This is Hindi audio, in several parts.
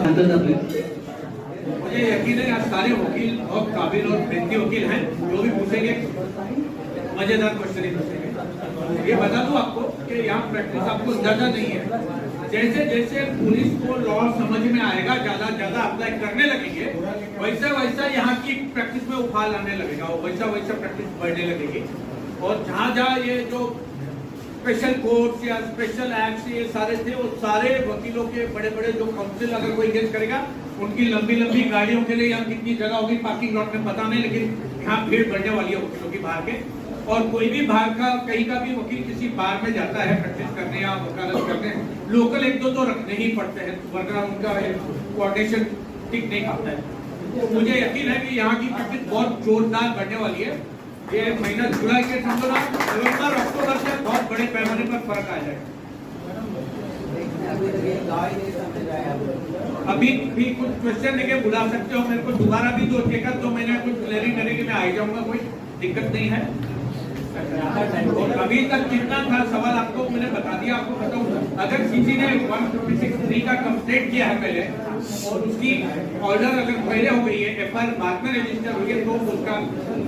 मुझे यकीन है आज सारे वकील बहुत काबिल और मेहनती वकील हैं, जो भी पूछेंगे मजेदार क्वेश्चन ही पूछेंगे। ये बता दूं आपको कि यहाँ प्रैक्टिस आपको ज्यादा नहीं है। जैसे जैसे पुलिस को लॉ समझ में आएगा, ज्यादा ज्यादा अप्लाई करने लगेंगे, वैसा वैसा यहाँ की प्रैक्टिस में उफाल आने लगेगा, वैसा वैसा प्रैक्टिस बढ़ने लगेगी। और जहाँ जहाँ ये जो स्पेशल कोर्ट्स या स्पेशल एक्ट ये सारे थे, वो सारे वकीलों के बड़े बड़े जो काउंसिल अगर कोई केस करेगा, उनकी लंबी लंबी गाड़ियों के लिए यहाँ कितनी जगह होगी पार्किंग लॉट में पता नहीं, लेकिन यहाँ भीड़ बढ़ने वाली है वकीलों की बाहर के। और कोई भी बाहर का कहीं का भी वकील किसी बार में जाता है प्रैक्टिस करने या वकालत करने, लोकल एक दो तो रखने ही पड़ते हैं, वरना उनका कोऑर्डिनेशन ठीक नहीं खाता है। तो मुझे यकीन है कि यहाँ की प्रैक्टिस बहुत जोरदार बढ़ने वाली है। ये महीना जुलाई के समझो ना, नवंबर अक्टूबर से बहुत बड़े पैमाने पर फर्क आ जाएगा। अभी भी कुछ क्वेश्चन लेके बुला सकते हो मेरे को, दोबारा भी 2 महीने कुछ क्लियरिंग करेंगे, मैं आ जाऊंगा, कोई दिक्कत नहीं है। और अभी तक जितना था सवाल आपको मैंने बता दिया। आपको बताऊं, अगर किसी ने 156(3) का कंप्लेंट किया है पहले और उसकी ऑर्डर अगर पहले हो गई है, एफआईआर बाद में रजिस्टर हुई है, तो उसका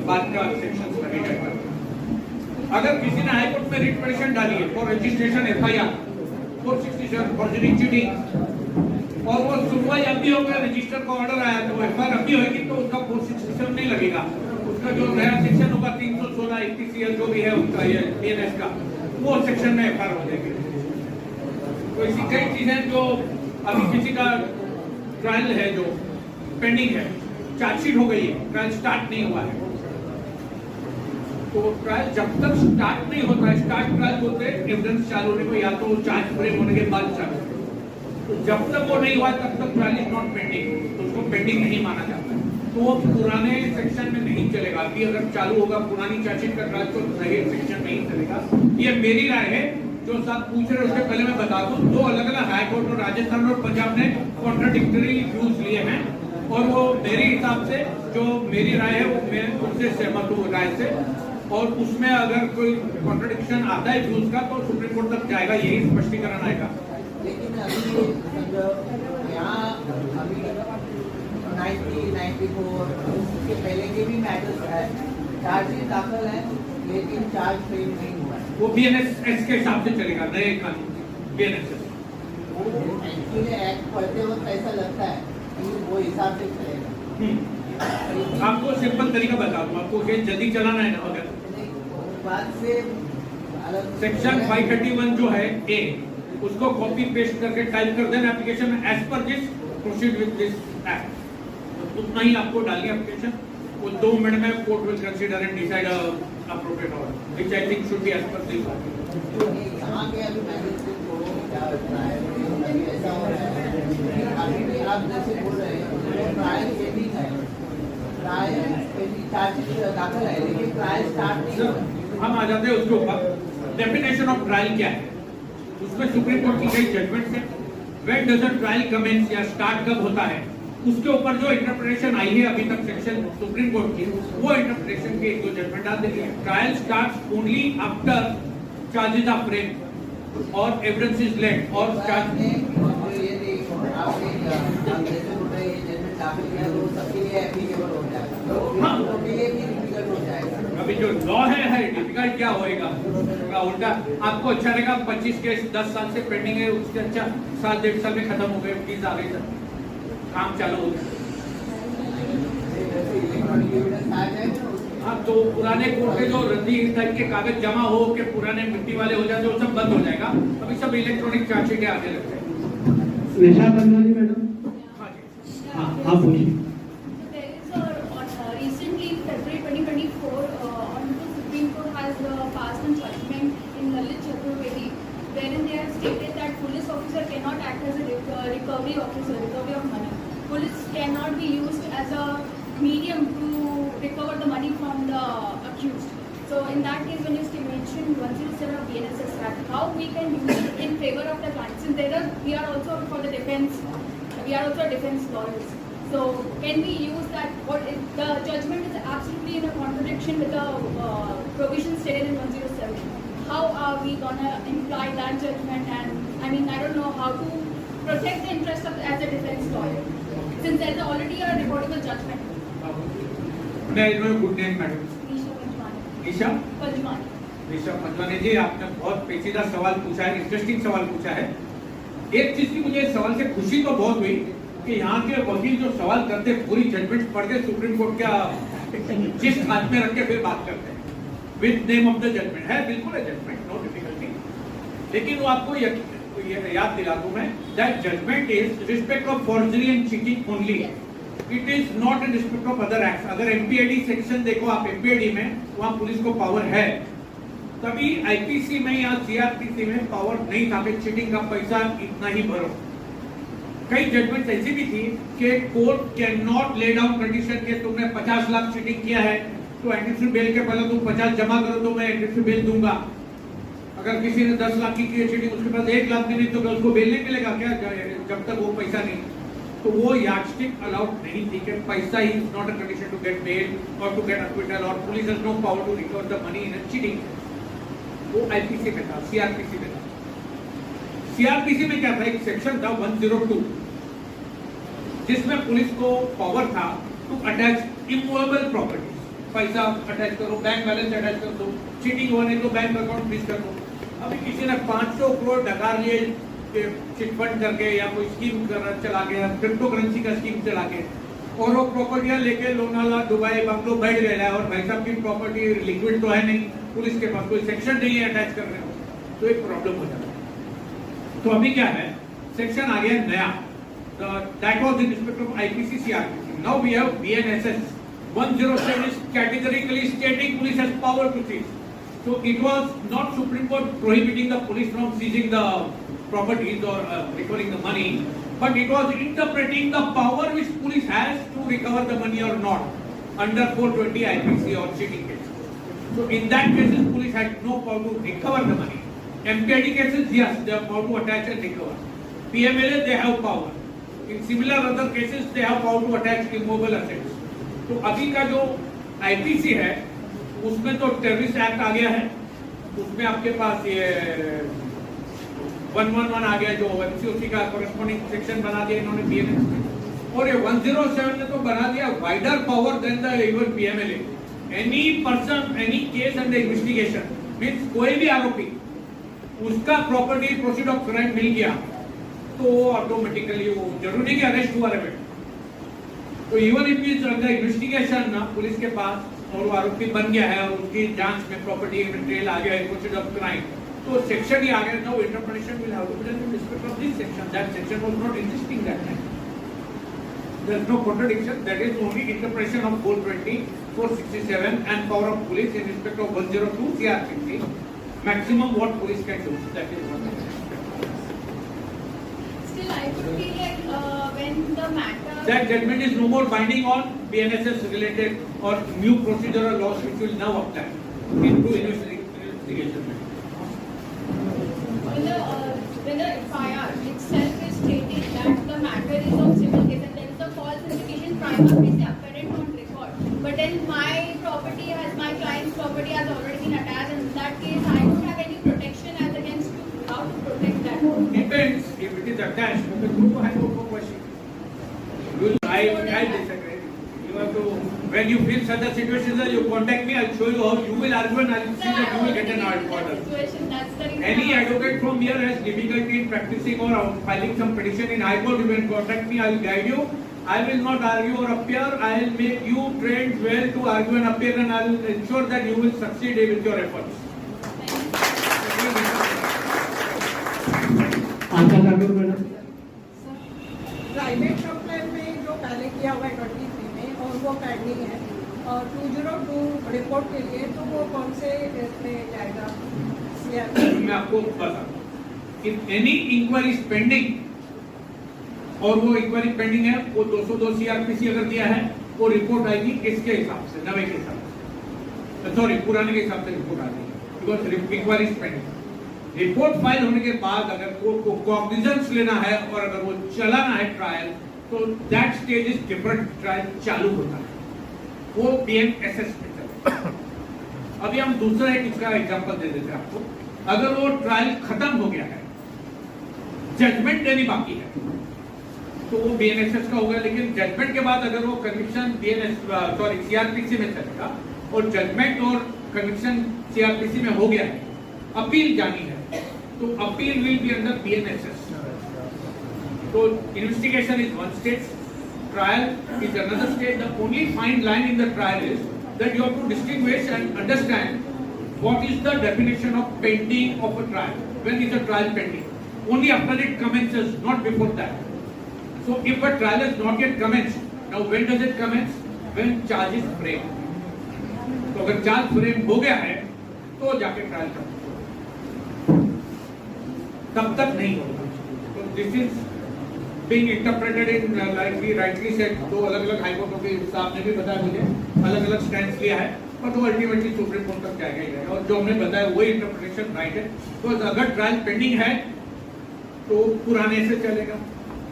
बाद का सेक्शन लगेगा। अगर किसी ने हाईकोर्ट में रिट पिटीशन डाली है for registration FIR 467 forgery cheating, और वो सुनवाई अभी हो गया, रजिस्टर का ऑर्डर आया तो एफआईआर अभी होगी, तो उसका 467 नहीं लगेगा। उसका जो नया सेक्शन होगा 316 IPCL जो भी है उनका ये BNS का, वो सेक्शन में एफआईआर हो जाएगी। तो ऐसी कई चीजें जो अभी किसी का ट्रायल है जो पेंडिंग है, चार्जशीट हो गई है, ट्रायल स्टार्ट नहीं हुआ है, तो ट्रायल जब तक स्टार्ट नहीं होता है, स्टार्ट ट्रायल बोलते हैं एविडेंस चालू होने को, या तो चार्ज फ्रेम होने के बाद चालू, तो जब तक वो नहीं हुआ तब तक ट्रायल इज नॉट पेंडिंग, तो उसको पेंडिंग नहीं माना जाता है। तो वो पुराने सेक्शन में नहीं चलेगा। अभी अगर चालू होगा पुरानी चार्जशीट का ट्रायल तो नए सेक्शन में ही चलेगा। ये मेरी राय है, जो सब पूछ रहे उससे पहले मैं बता दूं, 2 अलग-अलग हाई कोर्ट और राजस्थान और पंजाब ने कॉन्ट्राडिक्टरी व्यूज लिए हैं, और वो मेरे हिसाब से जो मेरी राय है वो मैं उनसे सहमत हूँ राय से, और उसमें अगर कोई कॉन्ट्राडिक्शन आता है व्यूज का तो सुप्रीम कोर्ट तक जाएगा, यही स्पष्टीकरण आएगा। लेकिन अभी यहाँ अभी 94 उसके पहले के भी मैटर्स है, चार्जशीट दाखिल है, लेकिन चार्ज फ्रेम नहीं हुआ है। वो BNS के हिसाब से चलेगा, नए कानून BNS। एक्चुअली एक्ट पढ़ते वक्त ऐसा लगता है कि वो हिसाब से चलेगा। आपको सिंपल तरीका बता दूं, आपको केस जल्दी चलाना है ना, अगर बाद से सेक्शन 531 जो है ए, उसको कॉपी पेस्ट करके टाइप कर देना एप्लीकेशन में, as per this proceed with this act, उतना ही आपको डालनी एप्लीकेशन। वो 2 मिनट में court will consider and decide appropriate order, which I think should be as per this. यहाँ के अभी मैजिस्ट्रेट को क्या होता है, ऐसा हो रहा है अभी भी आप जैसे बोल रहे हैं ट्रायल पेंडिंग है, ट्रायल चार्जशीट दाखिल है, लेकिन ट्रायल स्टार्ट नहीं हुआ। हम आ जाते हैं उसके ऊपर, डेफिनेशन ऑफ ट्रायल क्या है, उसमें सुप्रीम कोर्ट की कई जजमेंट्स है। When does a trial commence या स्टार्ट कब होता है, उसके ऊपर जो इंटरप्रिटेशन आई है अभी तक सेक्शन सुप्रीम कोर्ट की, वो इंटरप्रिटेशन के 2 जजमेंट डाल देंगे। Trial starts only after charges are framed और एविडेंस इज लेड और चार्ज अभी जो लॉ है डिफिकल्ट क्या होएगा, उल्टा आपको अच्छा रहेगा 25 केस 10 साल से पेंडिंग है, उससे अच्छा 7-1.5 साल में खत्म हो गए, प्लीज आ गए सर, काम चालू हो गया। हाँ, तो पुराने कोर्ट के जो रद्दी टाइप के कागज जमा हो के पुराने मिट्टी वाले हो जाते, वो सब बंद हो जाएगा, अभी सब इलेक्ट्रॉनिक चार्जशीट आने लगते हैं। मैडम, हाँ आप बोलिए। Recently, February 2024, Honorable Supreme Court has passed a judgment in Lalit Chaturvedi, wherein they have stated that police officer cannot act as a recovery officer, recovery of money. Police cannot be used as a medium to recover the money from the accused. So, in that case, when you mentioned 107 of BNSS Act, how we can use it in favor of the client? Since we are also for the defense, we are also defense lawyers. So can we use that? Or if the judgment is absolutely in a contradiction with the provision stated in 107. How are we gonna imply that judgment? And I mean, I don't know how to protect the interest of as a defense lawyer, since there is already a reportable judgment. May I know your good name, madam? Nisha Panjwani. Isha Panjwani. Rishabh Panjwani जी, आपने बहुत पेचीदा सवाल पूछा है, इंटरेस्टिंग सवाल पूछा है। एक चीज की मुझे इस सवाल से खुशी तो बहुत हुई कि यहाँ के वकील जो सवाल करते पूरी जजमेंट पढ़ के सुप्रीम कोर्ट का जिस्ट हाथ में रख के फिर बात करते हैं with name of the judgment. है बिल्कुल है जजमेंट, नो डिफिकल्टी, लेकिन वो आपको याद दिला दूं मैं, that judgment is respect of forgery and cheating only, it is not in respect of other acts. अगर एमपीएडी सेक्शन देखो आप, एमपीएडी में वहाँ पुलिस को पावर है, तभी आईपीसी में या सीआरपीसी में पावर नहीं था कि चीटिंग का पैसा इतना ही भरो। कई जजमेंट ऐसी भी थी कि court can not lay down condition के तुमने 50 लाख चीटिंग किया है तो एंट्री बेल के पहले तुम 50 जमा करो तो मैं एंट्री बेल दूंगा। अगर किसी ने 10 लाख की चीटिंग, उसके पास 1 लाख भी नहीं तो उसको बेल नहीं मिलेगा क्या, जब तक वो पैसा नहीं। तो वो यार्डस्टिक अलाउड नहीं थी कि पैसा ही is not a condition to get bail और टू गेट अक्विटल, और police has no power to recover the money in cheating. वो आईपीसी में था, सीआरपीसी में था। सीआरपीसी में क्या था, एक सेक्शन था 102 जिसमें पुलिस को पावर था टू अटैच इमूवेबल प्रॉपर्टीज, पैसा अटैच करो, बैंक बैलेंस अटैच कर दो, चीटिंग होने तो बैंक अकाउंट फ्रीज कर दो। अभी किसी ने 500 करोड़ डकार लिए चिटफंड करके या कोई स्कीम चला के, क्रिप्टो करेंसी का स्कीम चला के, और वो प्रॉपर्टियां लेके लोनावाला, दुबई, बंगलो बैठ गया और भाई साहब की प्रॉपर्टी लिक्विड तो है नहीं, पुलिस के पास कोई सेक्शन नहीं है अटैच करने को, तो एक प्रॉब्लम हो जाता है। तो अभी क्या है, सेक्शन आ गया नया, that was in respect of IPC CRPC. Now we have BNSS 107 is categorically stating police has power to seize. So it was not Supreme Court prohibiting the police from seizing the properties or recovering the money, but it was interpreting the power which police has to recover the money or not under 420 IPC or cheating case. So in that cases police had no power to recover the money. MPID cases, yes, they have power to attach and recover. PMLA they have power. In similar other cases they have power to attach immobile assets. तो अभी का जो आईपीसी है उसमें तो टेररिस्ट एक्ट आ गया है, उसमें आपके पास ये 111 आ गया जो एमसीओसी का कॉरेस्पॉन्डिंग सेक्शन बना दिया इन्होंने बीएनएस में, और ये 107 ने तो बना दिया wider power than the even PMLA. Any person any case under investigation means कोई भी आरोपी उसका प्रॉपर्टी प्रोसीड ऑफ क्राइम मिल गया तो ऑटोमेटिकली वो जरूरी कि अरेस्ट हुआ रहे। तो even if is under investigation ना पुलिस के पास और वो आरोपी बन गया है और उसकी जांच में प्रॉपर्टी ट्रेल आ गया है प्रोसीड ऑफ क्राइम, तो सेक्शन ही आ गया, no interpretation will have to be done in respect of this section. That section was not existing that time, there is no contradiction, that is only interpretation of 420 467 and power of police in respect of 102 CrPC, maximum what police can do, that is what. Still, I would feel like when the matter That judgment is no more binding on BNSS related or new procedural laws which will now apply into investigation. When the FIR itself is stating that the matter is of civil case and there is a false indication prima facie apparent on record, but then my property has, my client's property has already been attached, and in that case I don't have any protection as against how to protect that. Depends if it is attached. The group has no question. I disagree. You have to, when you feel such a situation, you contact me. I'll show you how you will argue, and I'll see that you will get an order. That's the reason. Any advocate from here has difficulty in practicing or filing some petition in High Court, you can contact me. I'll guide you. I will not argue or appear. I'll make you trained well to argue and appear, and I'll ensure that you will succeed with your efforts. Asha Thakur madam. Private complaint में जो पहले किया हुआ है 23 में और वो पेंडिंग है, और 202 रिपोर्ट के लिए तो वो कौन से इसमें जाएगा? मैं आपको बताता हूँ, if any inquiry is pending और वो इंक्वायरी पेंडिंग है, वो 202 सीआरपीसी अगर दिया है वो रिपोर्ट आएगी इसके हिसाब से, नवे के हिसाब से, सॉरी पुराने के हिसाब से रिपोर्ट आ जाएगी, because inquiry is pending. Report file होने के बाद अगर कोर्ट को कॉग्निजेंस लेना है और अगर वो चलाना है ट्रायल, तो that stage is different, trial चालू होता है, वो बीएनएसएस में चलता है। अभी हम दूसरा एक इसका एग्जांपल दे देते हैं आपको। अगर वो ट्रायल खत्म हो गया है, जजमेंट देनी बाकी है तो वो बीएनएसएस का होगा, लेकिन जजमेंट के बाद अगर वो कन्विक्शन सीआरपीसी में चलेगा और जजमेंट और कन्विक्शन सीआरपीसी में हो गया है, अपील जानी है तो appeal will be under BNSS. तो investigation is one stage, trial is another stage. The only fine line in the trial is that you have to distinguish and understand what is the definition of pending of a trial. When is a trial pending? Only after it commences, not before that. So if a trial has not yet commenced, now when does it commence? When charge is framed. तो अगर चार्ज फ्रेम हो गया है तो जाके ट्रायल करो, तब तक नहीं होगा. तो this is being interpreted in like we rightly said, दो अलग-अलग हाईकोर्टों के साहब ने भी बताया मुझे, अलग-अलग स्टैंड लिया है, बट वो अल्टीमेटली सुप्रीम कोर्ट तक जाएगा ही जाएगा, और जो हमने बताया वही इंटरप्रिटेशन राइट है. तो अगर ट्रायल पेंडिंग है तो पुराने से चलेगा.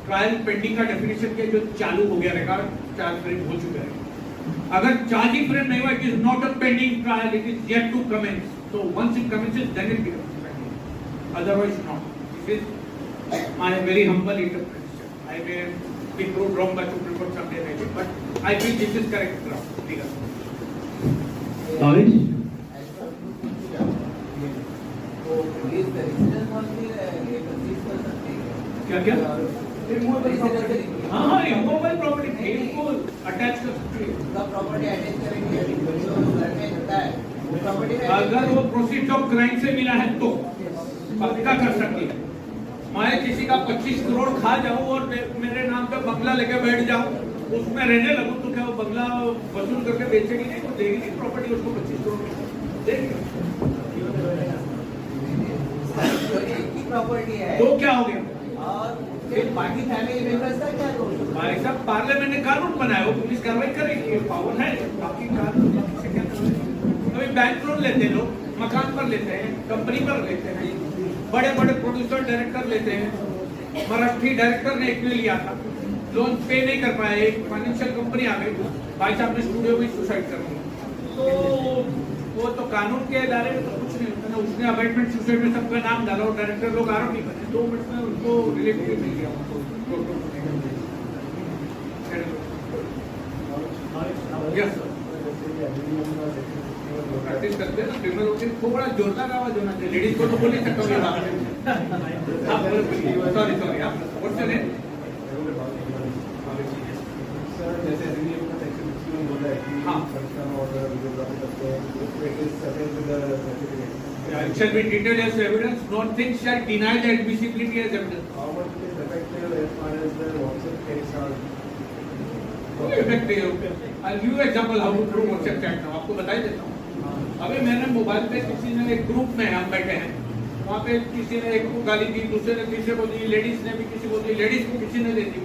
ट्रायल पेंडिंग का डेफिनेशन क्या, जो चालू हो गया रहेगा, चार्ज फ्रेम हो चुका है. अगर चार्ज ही फ्रेम नहीं हुआ, it is not a pending trial, it is yet to commence. तो once it commences then it becomes pending, otherwise not. This is my very humble interpretation. I may be proved wrong by Supreme Court someday maybe, but I feel this is correct ground. Legal. Tavish? तो पुलिस का रेजिडेंस और फिर ये कंसीज कर सकते हैं क्या क्या? हाँ इमोबाइल प्रॉपर्टी थे इसको अटैच कर सकते हैं. उसका प्रॉपर्टी अटैच करेंगे, जो घर में होता है वो प्रॉपर्टी अगर वो प्रोसीड ऑफ क्राइम से मिला है तो पक्का कर सकती है. मैं किसी का 25 करोड़ खा जाऊं और मेरे नाम पे बंगला लेके बैठ जाऊं, उसमें रहने लगूं, तो क्या वो बंगला वसूल करके बेचेगी नहीं, तो देगी नहीं प्रॉपर्टी उसको 25 करोड़ देगी. प्रॉपर्टी है तो क्या हो गया? और फिर बाकी फैमिली मेंबर्स का क्या रोल? भाई साहब पार्लियामेंट ने कानून बनाया, वो पुलिस कार्रवाई करेगी, ये पावर है. बाकी कानून से क्या करेंगे? अभी बैंक लोन लेते लोग, मकान पर लेते हैं, कंपनी पर लेते हैं, बड़े बड़े प्रोड्यूसर डायरेक्टर लेते हैं. मराठी डायरेक्टर ने एक ने लिया था, लोन पे नहीं कर पाया, एक फाइनेंशियल कंपनी आ गई, भाई साहब ने स्टूडियो में सुसाइड कर लिया. तो वो तो कानून के दायरे में तो कुछ नहीं होता ना. उसने अबेटमेंट सुसाइड में सबका नाम डाला और डायरेक्टर लोग आरोपी बने, 2 मिनट में उनको रिलेटिव मिल गया. यस प्रैक्टिस करते हैं ना क्रिमिनल वकील, थोड़ा जोरदार आवाज होना चाहिए. लेडीज को तो बोल नहीं सकता हूँ ये बात. आप सॉरी सॉरी आप व्हाट्स योर नेम? सर जैसे अधिनियम का सेक्शन 61 बोला है कि हाँ. संस्थान और वीडियोग्राफी करते हैं, उसमें it is certain with the certificate. It shall be detailed as evidence. Nothing shall deny the admissibility as evidence. How much it is effective as far as the WhatsApp case are? Effective. I'll give you example how to prove WhatsApp chat now. आपको बता ही देता हूँ. अभी मैंने मोबाइल पे किसी ने एक ग्रुप में हम बैठे हैं, वहाँ पे किसी ने एक को गाली दी, दूसरे ने तीसरे को दी, लेडीज ने भी किसी को दी, लेडीज को किसी ने दे दी.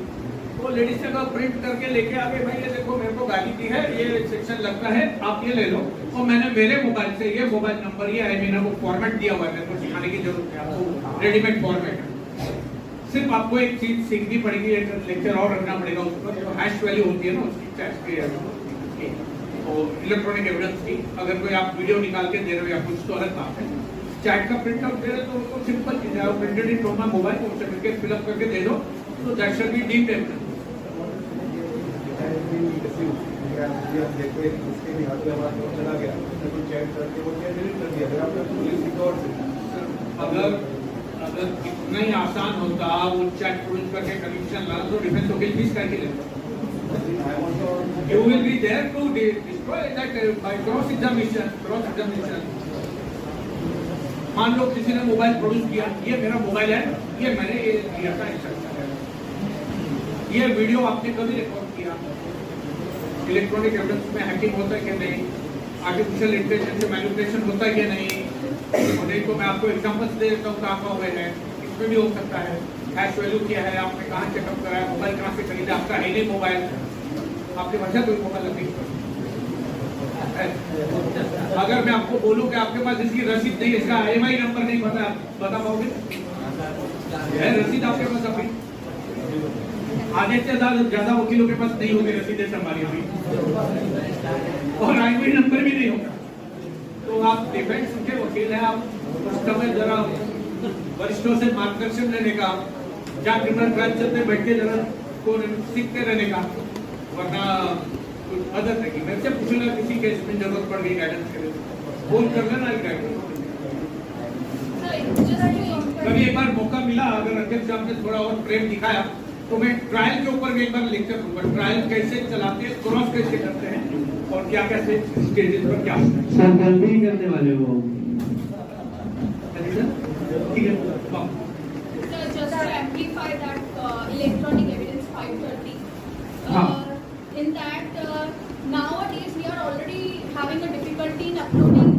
तो लेडीज ने कहा प्रिंट करके लेके आ गए, भाई ये देखो मेरे को गाली दी है, ये सेक्शन लगता है, आप ये ले लो. और मैंने मेरे मोबाइल से ये मोबाइल नंबर ये है, मैंने वो फॉर्मेट दिया हुआ है, मेरे को सिखाने की जरूरत है, आपको रेडीमेड फॉर्मेट है. सिर्फ आपको एक चीज सीखनी पड़ेगी, एक लेक्चर और रखना पड़ेगा उस पर, जो हैश वैल्यू होती है ना उसकी, चैट की और इलेक्ट्रॉनिक एविडेंस की. अगर कोई आप वीडियो निकाल के दे रहे हो या कुछ तो अलग बात है. चैट का प्रिंट आउट दे रहे तो उसको सिंपल चीज है, printed in from my mobile, वो सर्टिफिकेट फिल अप करके दे दो, तो that should be deemed evidence. देखो उसके भी हाथ में आवाज चला गया, तो चैट करके वो क्या डिलीट कर दिया, फिर आपने पुलिस रिकॉर्ड से. अगर इतना ही आसान होता वो चैट प्रोड्यूस करके कनेक्शन ला, तो डिफेंस वकील फीस करके लेता. You will be there to destroy that by cross examination. मान लो किसी ने मोबाइल प्रोड्यूस किया, ये मेरा मोबाइल है, ये मैंने ये लिया था इंस्ट्रक्शन है, ये वीडियो आपने कभी रिकॉर्ड किया. इलेक्ट्रॉनिक एविडेंस में हैकिंग होता है कि नहीं, आर्टिफिशियल इंटेलिजेंस से मैनिपुलेशन होता है कि नहीं. नहीं तो मैं आपको एग्जांपल्स दे देता हूँ कहाँ हुए हैं. इसमें भी हो सकता है. हैश वैल्यू क्या है, आपने कहाँ चेकअप कराया, मोबाइल कहाँ से खरीदा, आपका है नहीं मोबाइल, आपके वजह कोई मोबाइल लगी. अगर मैं आपको बोलूं कि आपके पास इसकी रसीद नहीं, इसका IMI नंबर नहीं पता, बता पाओगे? है रसीद आपके पास अभी? आधे से ज्यादा वकीलों के पास नहीं होगी रसीदें हमारी अभी, और IMI नंबर भी नहीं होगा. तो आप डिफेंस के वकील हैं, आप उस समय जरा वरिष्ठों से मार्गदर्शन लेने का जहाँ क्रिमिनल ट्रायल चलते बैठ के जरा को सीखते रहने का, वरना कुछ अदर नहीं। मैं से पूछूंगा किसी केस में जरूरत पड़ गई गाइडेंस के लिए, फोन कर लेना गाइडेंस। कभी एक बार मौका मिला, अगर अध्यक्ष साहब ने थोड़ा और प्रेम दिखाया तो मैं ट्रायल के ऊपर भी एक बार लेक्चर दूंगा, ट्रायल कैसे चलाते हैं, क्रॉस कैसे करते हैं और क्या क्या स्टेजेस पर क्या होता है। सर कल भी करने वाले हो? ठीक है, वाह। So just to amplify that electronic evidence 530. In that nowadays we are already having a difficulty in uploading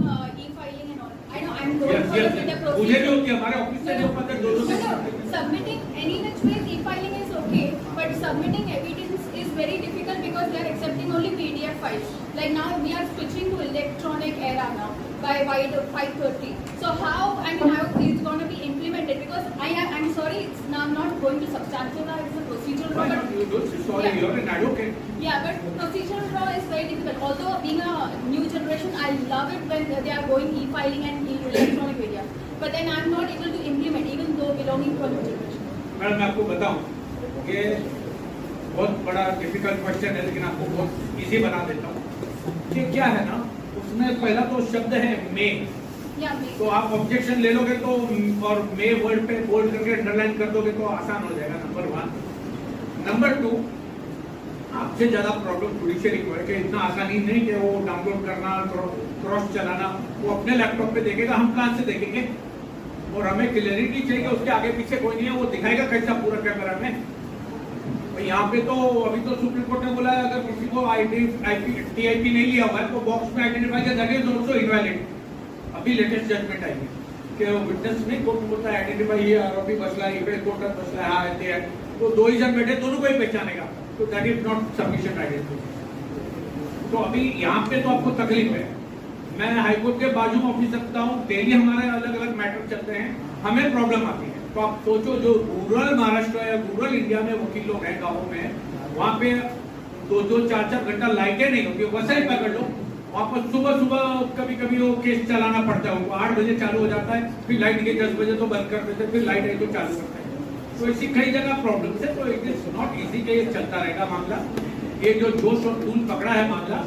e-filing and all. I know I'm going for the मुझे procedure. जो कि हमारे ऑफिस से जो पता दो Submitting any which way e-filing is okay, but submitting evidence is very difficult because they are accepting only PDF files. Like now we are switching to electronic era now by 530. So how it's going to be implemented? Because I'm sorry, it's now not going to substantive law, it's a procedural law. But sorry, you're an advocate. yeah, but procedural law is very difficult. Although being a new generation, I love it when they are going e-filing and electronic media. But then I'm not able to implement, even though belonging to a new generation. Madam मैं आपको बताऊं कि बहुत बड़ा डिफिकल्ट क्वेश्चन है, लेकिन आपको बहुत इजी बना देता हूँ। ये क्या है ना, उसमें पहला तो शब्द है मे। तो आप ऑब्जेक्शन ले लोगे तो और मे वर्ड पे बोल्ड करके अंडरलाइन कर दोगे तो आसान हो जाएगा, नंबर 1। नंबर 2, आपसे ज्यादा प्रॉब्लम जुडिशियरी को है कि इतना आसानी नहीं कि वो डाउनलोड करना, क्रॉस चलाना, वो अपने लैपटॉप पे देखेगा, हम कहाँ से देखेंगे, और हमें क्लियरिटी चाहिए, उसके आगे पीछे कोई नहीं है, वो दिखाएगा कैसा पूरा कैमरा में। यहाँ पे तो अभी तो सुप्रीम कोर्ट ने बोला है अगर किसी को TIP नहीं लिया हुआ है तो बॉक्स में आइडेंटिफाई किया, दैट इज आल्सो इनवैलिड। अभी लेटेस्ट जजमेंट आई है कि विटनेस नहीं कोर्ट बोलता है आइडेंटिफाई ये आरोपी बसला है, ये कोर्ट बसला है, हाँ है, तो दो ही जन बैठे, दोनों को ही पहचानेगा, तो that is not sufficient identity. तो अभी यहाँ पे तो आपको तकलीफ है। मैं हाईकोर्ट के बाजू में ऑफिस रखता हूँ, डेली हमारे अलग अलग मैटर चलते हैं, हमें प्रॉब्लम आती है। तो आप सोचो जो रूरल महाराष्ट्र या रूरल इंडिया में वकील लोग हैं गाँवों में, वहाँ पे 2-2, 4-4 घंटा लाइटें नहीं होती, वैसे ही पकड़ लो, वहाँ पर सुबह कभी कभी वो केस चलाना पड़ता है, उनको 8 बजे चालू हो जाता है, फिर लाइट के 10 बजे तो बंद कर देते, फिर लाइट आई तो चालू करते हैं। तो ऐसी कई जगह प्रॉब्लम है, तो इट इज नॉट इजी कि ये चलता रहेगा मामला। ये जो जोश और खून पकड़ा है मामला,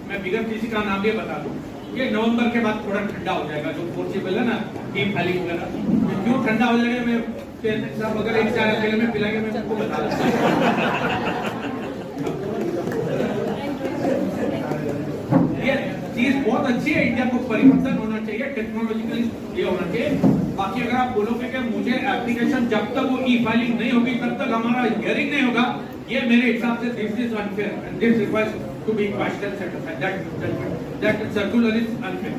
मैं बिगड़ किसी का नाम ये बता दूं, ये नवंबर के बाद थोड़ा ठंडा हो जाएगा, जो फोर्सेबल है ना टीम खाली वगैरह, क्यों ठंडा हो जाएगा, मैं साहब अगर 1 चाय अकेले में पिलाएंगे मैं आपको बता ये चीज बहुत अच्छी है, इंडिया को परिवर्तन होना चाहिए, टेक्नोलॉजिकल ये होना चाहिए। बाकी अगर आप बोलोगे कि मुझे एप्लीकेशन जब तक वो ई-फाइलिंग नहीं होगी तब तक हमारा हियरिंग नहीं होगा, ये मेरे हिसाब से this is unfair and this requires to be question settle that circular is unfair.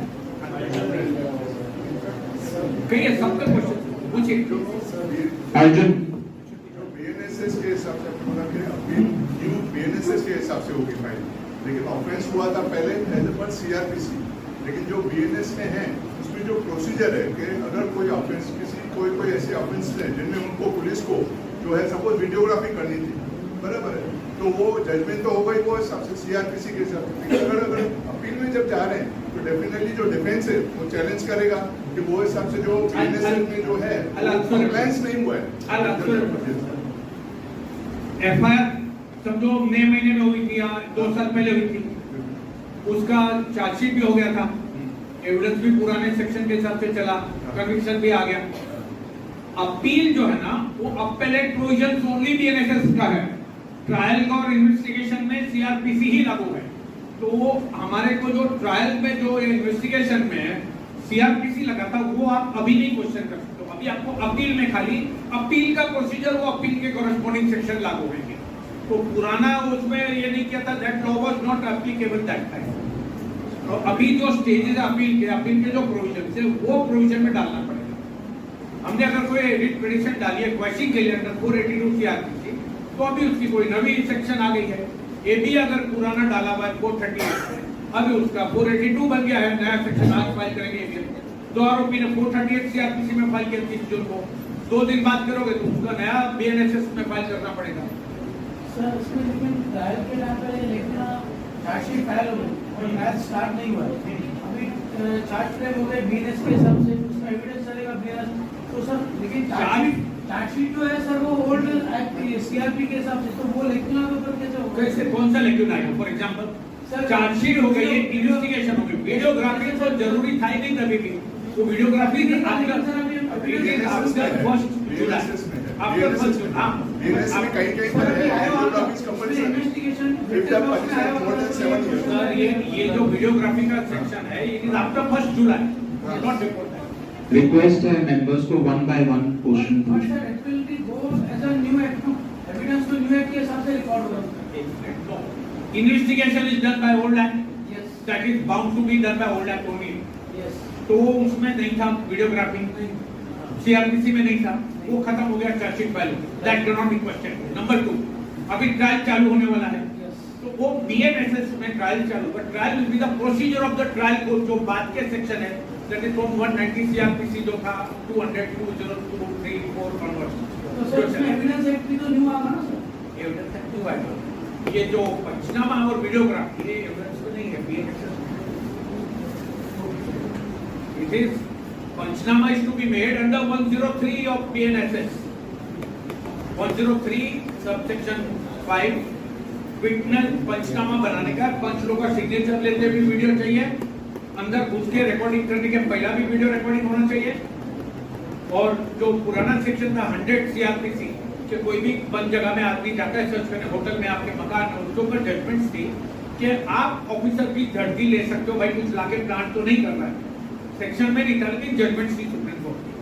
कहिए सबका क्वेश्चन पूछिए। अर्जुन BNSS के हिसाब से बोला कि अपील न्यू BNSS के हिसाब से होगी फाइल, लेकिन ऑफेंस हुआ था पहले एज पर CRPC, लेकिन जो BNS में है उसमें जो प्रोसीजर है कि अगर कोई ऑफेंस कोई ऐसे ऑफेंस है जिनमें उनको पुलिस को जो है सपोज वीडियोग्राफी करनी थी, बराबर है, तो वो जजमेंट तो होगा ही वो हिसाब से CRPC के हिसाब से, लेकिन अगर अपील में जब जा रहे हैं तो डेफिनेटली जो डिफेंस है वो चैलेंज करेगा कि वो हिसाब से जो BNSS में जो है कंप्लायंस नहीं हुआ है। FIR समझो मई महीने में हुई थी या 2 साल पहले हुई थी, उसका चार्जशीट भी हो गया था, एविडेंस भी पुराने सेक्शन के हिसाब से चला, कन्विक्शन भी आ गया। अपील जो है ना वो अपेलेट प्रोविजन ओनली BNSS का है, ट्रायल का और इन्वेस्टिगेशन में CRPC ही लागू है। तो वो हमारे को जो ट्रायल में जो इन्वेस्टिगेशन में CRPC लगा था वो आप अभी नहीं क्वेश्चन कर सकते हो, अभी आपको अपील में खाली अपील का प्रोसीजर वो अपील के कॉरेस्पॉन्डिंग सेक्शन लागू होंगे। तो पुराना उसमें ये नहीं किया था, that law was not applicable that time. तो अभी जो स्टेजेस अपील के जो प्रोविजन है वो प्रोविजन में डालना पड़ेगा। हमने अगर कोई एडिट पिटीशन डाली है क्वेश्चन के लिए अंडर 482 CRPC, तो अभी उसकी कोई नवी सेक्शन आ गई है। ये भी अगर पुराना डाला हुआ है 438 में, अभी उसका 482 बन गया है, नया सेक्शन आज फाइल करेंगे। दो आरोपी ने 438 CRPC में फाइल किया 30 जून को, 2 दिन बाद करोगे तो उसका नया BNSS में फाइल करना पड़ेगा। सर उसमें लेकिन ट्रायल के टाइम पे लेकिन चार्जशीट फाइल हो गई और ट्रायल स्टार्ट नहीं हुआ, अभी चार्ज फ्रेम हो गए BNS के हिसाब से उसका एविडेंस चलेगा BNS, तो सर लेकिन चार्जशीट जो है सर वो सीआरपी के हिसाब से, तो वो लेक्चुलर के ऊपर कैसे होगा? कैसे कौन सा लेक्चर आएगा? फॉर एग्जांपल चार्जशीट हो गई, इन्वेस्टिगेशन हो गई, वीडियोग्राफी तो जरूरी था ही नहीं कभी भी। वो वीडियोग्राफी नहीं आफ्टर फर्स्ट जुलाई, आफ्टर फर्स्ट जुलाई। बीएनएस में कहीं-कहीं पर है videography is compulsory investigation if the punishment more than 7 years. Sir ये जो वीडियोग्राफी का सेक्शन है, it is after first July, not before that. Request members को one by one question But पूछें। sir, it will be go as a new act, no? Evidence तो new act के हिसाब से रिकॉर्ड होगा। Investigation is done by old act, Yes, that is bound to be done by old act only. yes. तो उसमें नहीं था वीडियोग्राफी, सीआरपीसी में नहीं था, वो खत्म हो गया chargesheet file, that can not be question. Number 2, अभी ट्रायल चालू होने वाला है, तो वो बीएनएसएस में ट्रायल चालू, but trial will be the procedure of the trial को, जो बाद के सेक्शन है, दैट इज फ्रॉम 190 सीआरपीसी जो था 200 202 3 4 onwards। तो सर उसमें एविडेंस एक्ट भी तो न्यू आगा ना सर? एविडेंस एक्ट क्यों आएगा? ये जो पंचनामा और वीडियोग्राफी, ये एविडेंस तो नहीं है BNSS. It is panchnama is to be made under 103 of BNSS, 103 subsection 5। Witness panchnama बनाने का, पंच लोग का सिग्नेचर लेते भी वीडियो चाहिए, अंदर घुस के रिकॉर्डिंग करने के पहला भी वीडियो रिकॉर्डिंग होना चाहिए। और जो पुराना सेक्शन था 100 सीआरपीसी कि कोई भी बंद जगह में आदमी जाता है सर्च करने, होटल में, आपके मकान में, उसके ऊपर जजमेंट्स थी कि आप ऑफिसर की धरती ले सकते हो, भाई कुछ लाके प्लांट तो नहीं करना है। सेक्शन में नहीं था, लेकिन जजमेंट्स थी सुप्रीम कोर्ट की।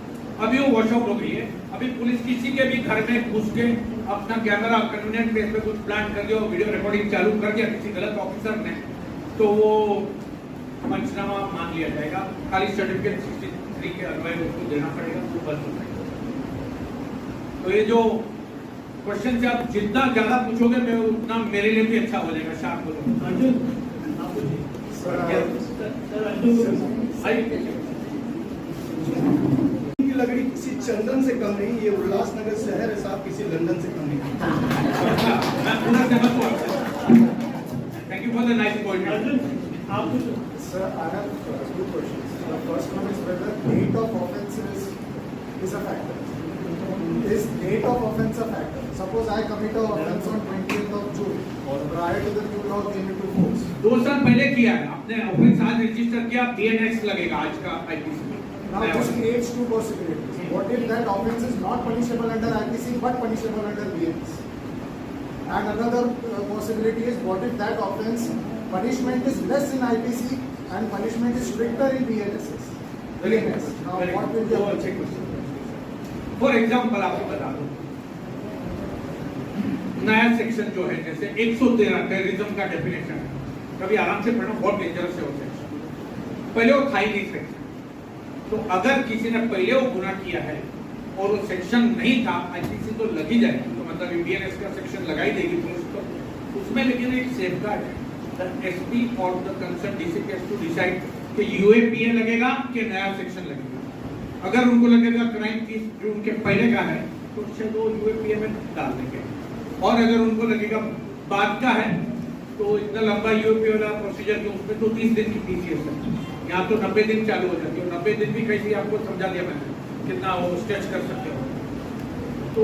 अभी वो वॉश आउट हो गई है। अभी पुलिस किसी के भी घर में घुस के अपना कैमरा कन्वीनियंट प्लेस पे कुछ प्लान कर दिया, वीडियो रिकॉर्डिंग चालू कर दिया किसी गलत ऑफिसर ने, तो वो पंचनामा मान लिया जाएगा। खाली सर्टिफिकेट 63 के अन्वय उसको देना पड़ेगा, वो बंद हो जाएगा। तो ये जो क्वेश्चन से आप जितना ज्यादा पूछोगे, मैं उतना मेरे लिए भी अच्छा हो जाएगा। शार्प हो जाएगा। लकड़ी किसी चंदन से कम नहीं, ये उल्लासनगर शहर है साहब, किसी लंदन से कम नहीं। मैं पूरा सहमत हूँ आपसे। Thank you for the nice point. आप Sir, I have two questions. The first one is whether date of offence is a factor. Is date of offence a factor? Suppose I commit a offence on 20th of June or prior to the new law came into force. 2 साल पहले किया है आपने, ऑफेंस आज रजिस्टर किया, बीएनएस लगेगा आज का आईपीसी में। Now this creates two possibilities. What if that offence is not punishable under IPC but punishable under BNS? And another possibility is what if that offence punishment is less in IPC and punishment is stricter in BNSS? BNS. Now what will be? अच्छे क्वेश्चन। फॉर एग्जांपल आपको बता दूं, नया सेक्शन जो है, जैसे 113 टेररिज्म का डेफिनेशन है, कभी आराम से पढ़ना, बहुत डेंजरस है वो सेक्शन। पहले वो था ही नहीं सेक्शन, तो अगर किसी ने पहले वो गुनाह किया है और वो सेक्शन नहीं था, आईपीसी तो लगी जाएगी, तो मतलब बीएनएस का सेक्शन लगाई देगी पुलिस तो उसमें। लेकिन एक सेफगार्ड है, द एसपी और the concern DCP has to decide कि यूएपीए लगेगा कि नया सेक्शन लगेगा। अगर उनको लगेगा क्राइम की जो उनके पहले का है, तो शायद वो यूएपीए में डाल देंगे, और अगर उनको लगेगा बाद का है, तो इतना लंबा यूएपीए वाला प्रोसीजर के उसमें तो 30 दिन की पीसीएस है, यहाँ तो 90 दिन चालू हो जाती है। 90 दिन भी कैसे आपको समझा दिया मैंने, कितना वो स्ट्रेच कर सकते हो, तो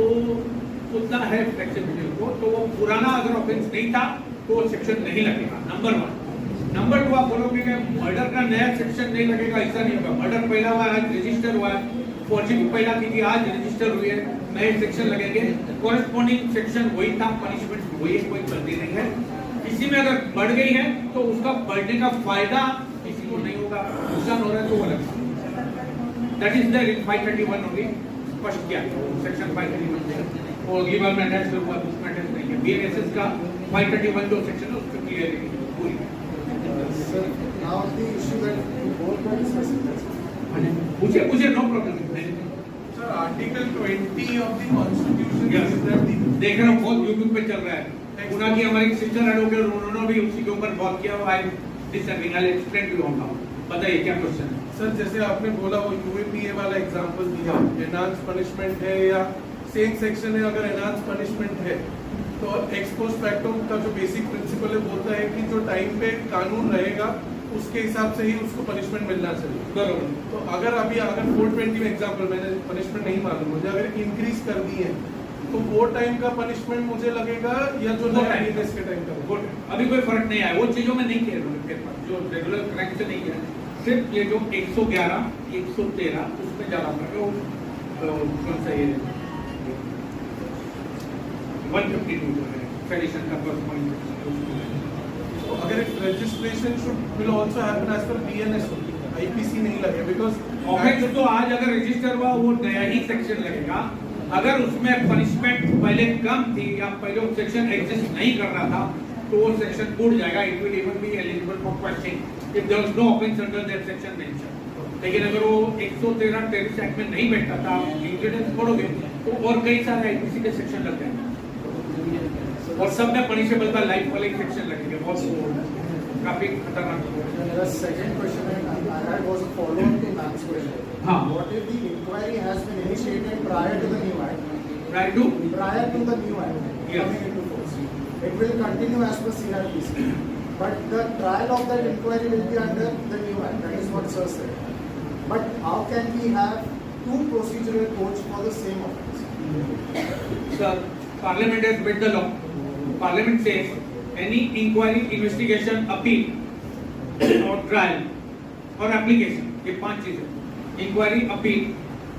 उतना है फ्लेक्सिबिलिटी को। तो वो पुराना अगर ऑफेंस नहीं था तो वो सेक्शन नहीं लगेगा, नंबर 1। नंबर 2, आप बोलोगे कि मर्डर का नया सेक्शन नहीं लगेगा, ऐसा नहीं होगा। मर्डर पहला हुआ, आज रजिस्टर हुआ है, फॉर्जरी पहला की थी, आज रजिस्टर हुई है, नए सेक्शन लगेंगे। कॉरेस्पॉन्डिंग सेक्शन वही था, पनिशमेंट वही है, कोई गलती नहीं है। किसी में अगर बढ़ गई है तो उसका बढ़ने का फायदा किसी को नहीं होगा, नुकसान हो रहा है तो वो अलग। That is there in 531 only, स्पष्ट किया सेक्शन 531 में। और अगली बार में अटैच करूंगा, उसमें अटैच नहीं है। बीएनएसएस का 531 जो सेक्शन है उसको क्लियर है पूरी। Sir, now the issue that you both were discussing. पूछे no problem. Sir, Article 20 of the Constitution Yes. is that the देख रहा हूँ बहुत यूट्यूब पे चल रहा है। पुणे की हमारी सिस्टर एडवोकेट, उन्होंने भी उसी के ऊपर बहुत किया। I disagree, I explain to you now. बताइए क्या क्वेश्चन है? सर, जैसे आपने बोला वो यूएपीए वाला एग्जांपल दिया, एनहांस पनिशमेंट है या सेम सेक्शन है, अगर एनहांस पनिशमेंट है तो एक्स पोस्ट फैक्टो का जो बेसिक प्रिंसिपल है बोलता है कि जो टाइम पे कानून रहेगा उसके हिसाब से ही उसको पनिशमेंट मिलना चाहिए। बरोबर। तो अगर 420 में एग्जांपल, मैंने पनिशमेंट नहीं मालूम, मुझे अगर इंक्रीज कर दी है तो वो टाइम का पनिशमेंट मुझे लगेगा या जो वो नया time। BNS के टाइम का गुड, अभी कोई फर्क नहीं आया, वो चीजों में नहीं किया उनके पास, जो रेगुलर क्राइम से नहीं किया, सिर्फ ये जो 111, 113 उसमें ज्यादा फर्क है। वो कौन सा ये 152 जो है सेडिशन का प्लस पॉइंट, तो अगर registration will also happen as per BNS IPC नहीं लगे बिकॉज ऑफेंस तो आज अगर रजिस्टर हुआ वो नया ही सेक्शन लगेगा। अगर उसमें पनिशमेंट पहले कम थी या पहले वो सेक्शन एग्जिस्ट नहीं कर रहा था तो वो सेक्शन टूट जाएगा, it will even be eligible for questioning if there was no offence under that section mention. लेकिन अगर वो 113 टेररिस्ट एक्ट में नहीं बैठता था, आप इंग्रेडिएंट्स पढ़ोगे तो और कई सारे आईपीसी के सेक्शन लग जाएंगे और सब में पनिशेबल का लाइफ वाले सेक्शन लगेंगे, बहुत काफी खतरनाक होगा। The second question I had was a follow-up to Ma'am's question. हाँ। What if the inquiry has been initiated prior to the new act? Right to Prior to the new act Yes. coming into force. It will continue as per CRPC. But the trial of that inquiry will be under the new act. That is what Sir said. But how can we have two procedural courts for the same offence? Sir, Parliament has made the law. Parliament says any inquiry, investigation, appeal or trial or application, ये 5 चीजें, inquiry, appeal,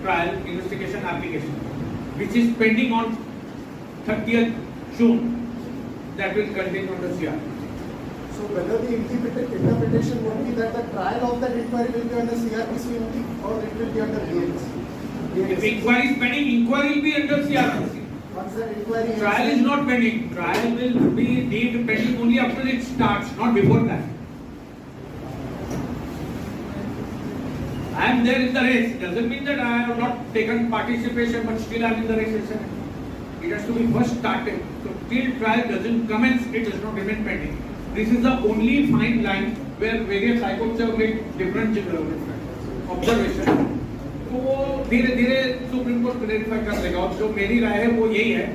trial, investigation, application, which is pending on 30th June, that will continue on the CR. So whether the interpretation would be that the trial of that inquiry will be under CRPC only or it will be under BNS? If inquiry is pending, inquiry will be under CRPC. Once that inquiry Trial is not pending. Trial will be deemed pending only after it starts, not before that. I am there in the race. Doesn't mean that I have not taken participation, but still I am in the race. It has to be first started. So till trial doesn't commence, it does not remain pending. This is the only fine line where various high courts have made different observation. तो वो धीरे धीरे सुप्रीम कोर्ट क्लैरिफाई कर लेगा और जो मेरी राय है वो यही है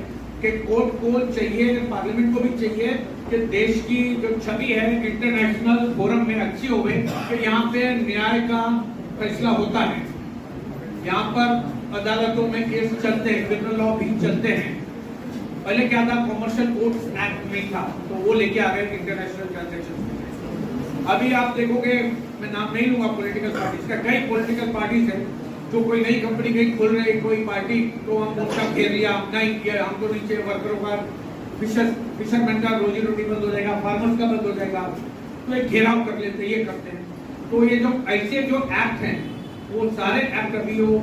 कि कोर्ट को चाहिए, पार्लियामेंट को भी चाहिए कि देश की जो छवि है इंटरनेशनल फोरम में अच्छी हो गई कि यहाँ पे न्याय का फैसला होता है, यहाँ पर अदालतों में केस चलते हैं, क्रिमिनल लॉ भी चलते हैं। पहले क्या था, कॉमर्शियल कोर्ट्स एक्ट में था तो वो लेके आ गए इंटरनेशनल ट्रांजैक्शन। अभी आप देखोगे, मैं नाम नहीं लूंगा पॉलिटिकल पार्टीज का, कई पॉलिटिकल पार्टीज है जो कोई नई कंपनी कहीं खोल रहे, कोई पार्टी तो हम उसका घेर लिया, नहीं किया हम तो नीचे वर्करों का, फिशरमैन का रोजी रोटी बंद हो जाएगा, फार्मर्स का बंद हो जाएगा, तो एक घेराव कर लेते हैं, ये करते हैं। तो ये जो ऐसे जो एक्ट हैं वो सारे एक्ट अभी वो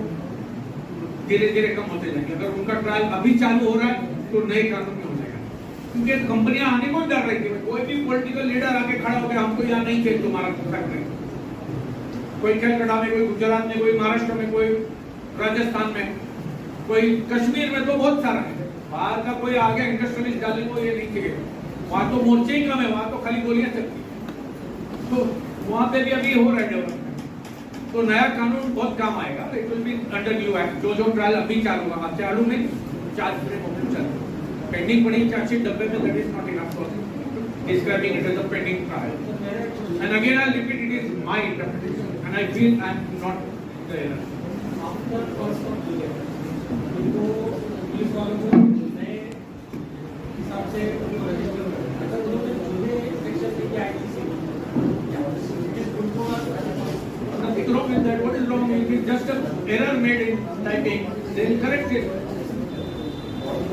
धीरे धीरे कम होते जाएंगे। अगर उनका ट्रायल अभी चालू हो रहा है तो नए कानून में हो जाएगा, क्योंकि कंपनियां आने को डर रही थी, कोई भी पॉलिटिकल लीडर आके खड़ा हो गया हमको यहाँ नहीं चाहिए तुम्हारा फैक्ट्री, कोई कलकत्ता में, कोई गुजरात में, कोई महाराष्ट्र में, कोई राजस्थान में, कोई कश्मीर में, तो बहुत सारा है। बाहर का कोई आगे इंडस्ट्रियलिस्ट डालने को ये नहीं चाहिए, वहाँ तो मोर्चे ही कम है, वहाँ तो खाली गोलियां चलती है, तो वहाँ पे भी अभी हो रहा है डेवलपमेंट। तो नया कानून बहुत काम आएगा, it will be under new act. जो जो ट्रायल अभी चालू होगा, चालू में चार्ज चल पेंडिंग पड़ी चार्जशीट डब्बे में, that is not enough for describing it as a pending trial. And again I repeat, it is my interpretation and I feel I am not the error. After first of July, उनको पुलिस वालों को नए हिसाब से उनको रजिस्टर करना, अगर उन्होंने जुड़े सेक्शन से क्या IPC उनको Nothing wrong with that. What is wrong? It is just an error made in typing. Then correct it.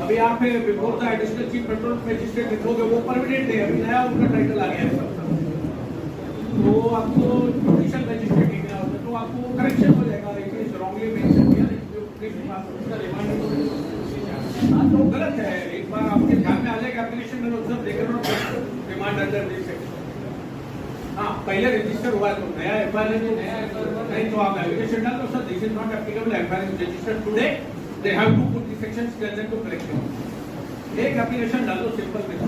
अभी आप before the additional chief petrol magistrate लिखोगे वो परमानेंट है, अभी नया उनका टाइटल आ गया है, तो आपको जुडिशियल मजिस्ट्रेट लिखना होगा तो आपको करेक्शन हो जाएगा। इट इज रॉन्गली मेंशन किया, हाँ तो गलत है। एक बार आपके ध्यान में आ जाएगा एप्लीकेशन में ऑब्जर्व देकर रिमांड अंडर दिस सेक्शन। हाँ पहले रजिस्टर हुआ तो नया एफआईआर नहीं तो आप एप्लीकेशन डाल दो, sir this is not applicable, FIR is registered today, they have to put the sections to correction. एक एप्लीकेशन डाल दो सिंपल में,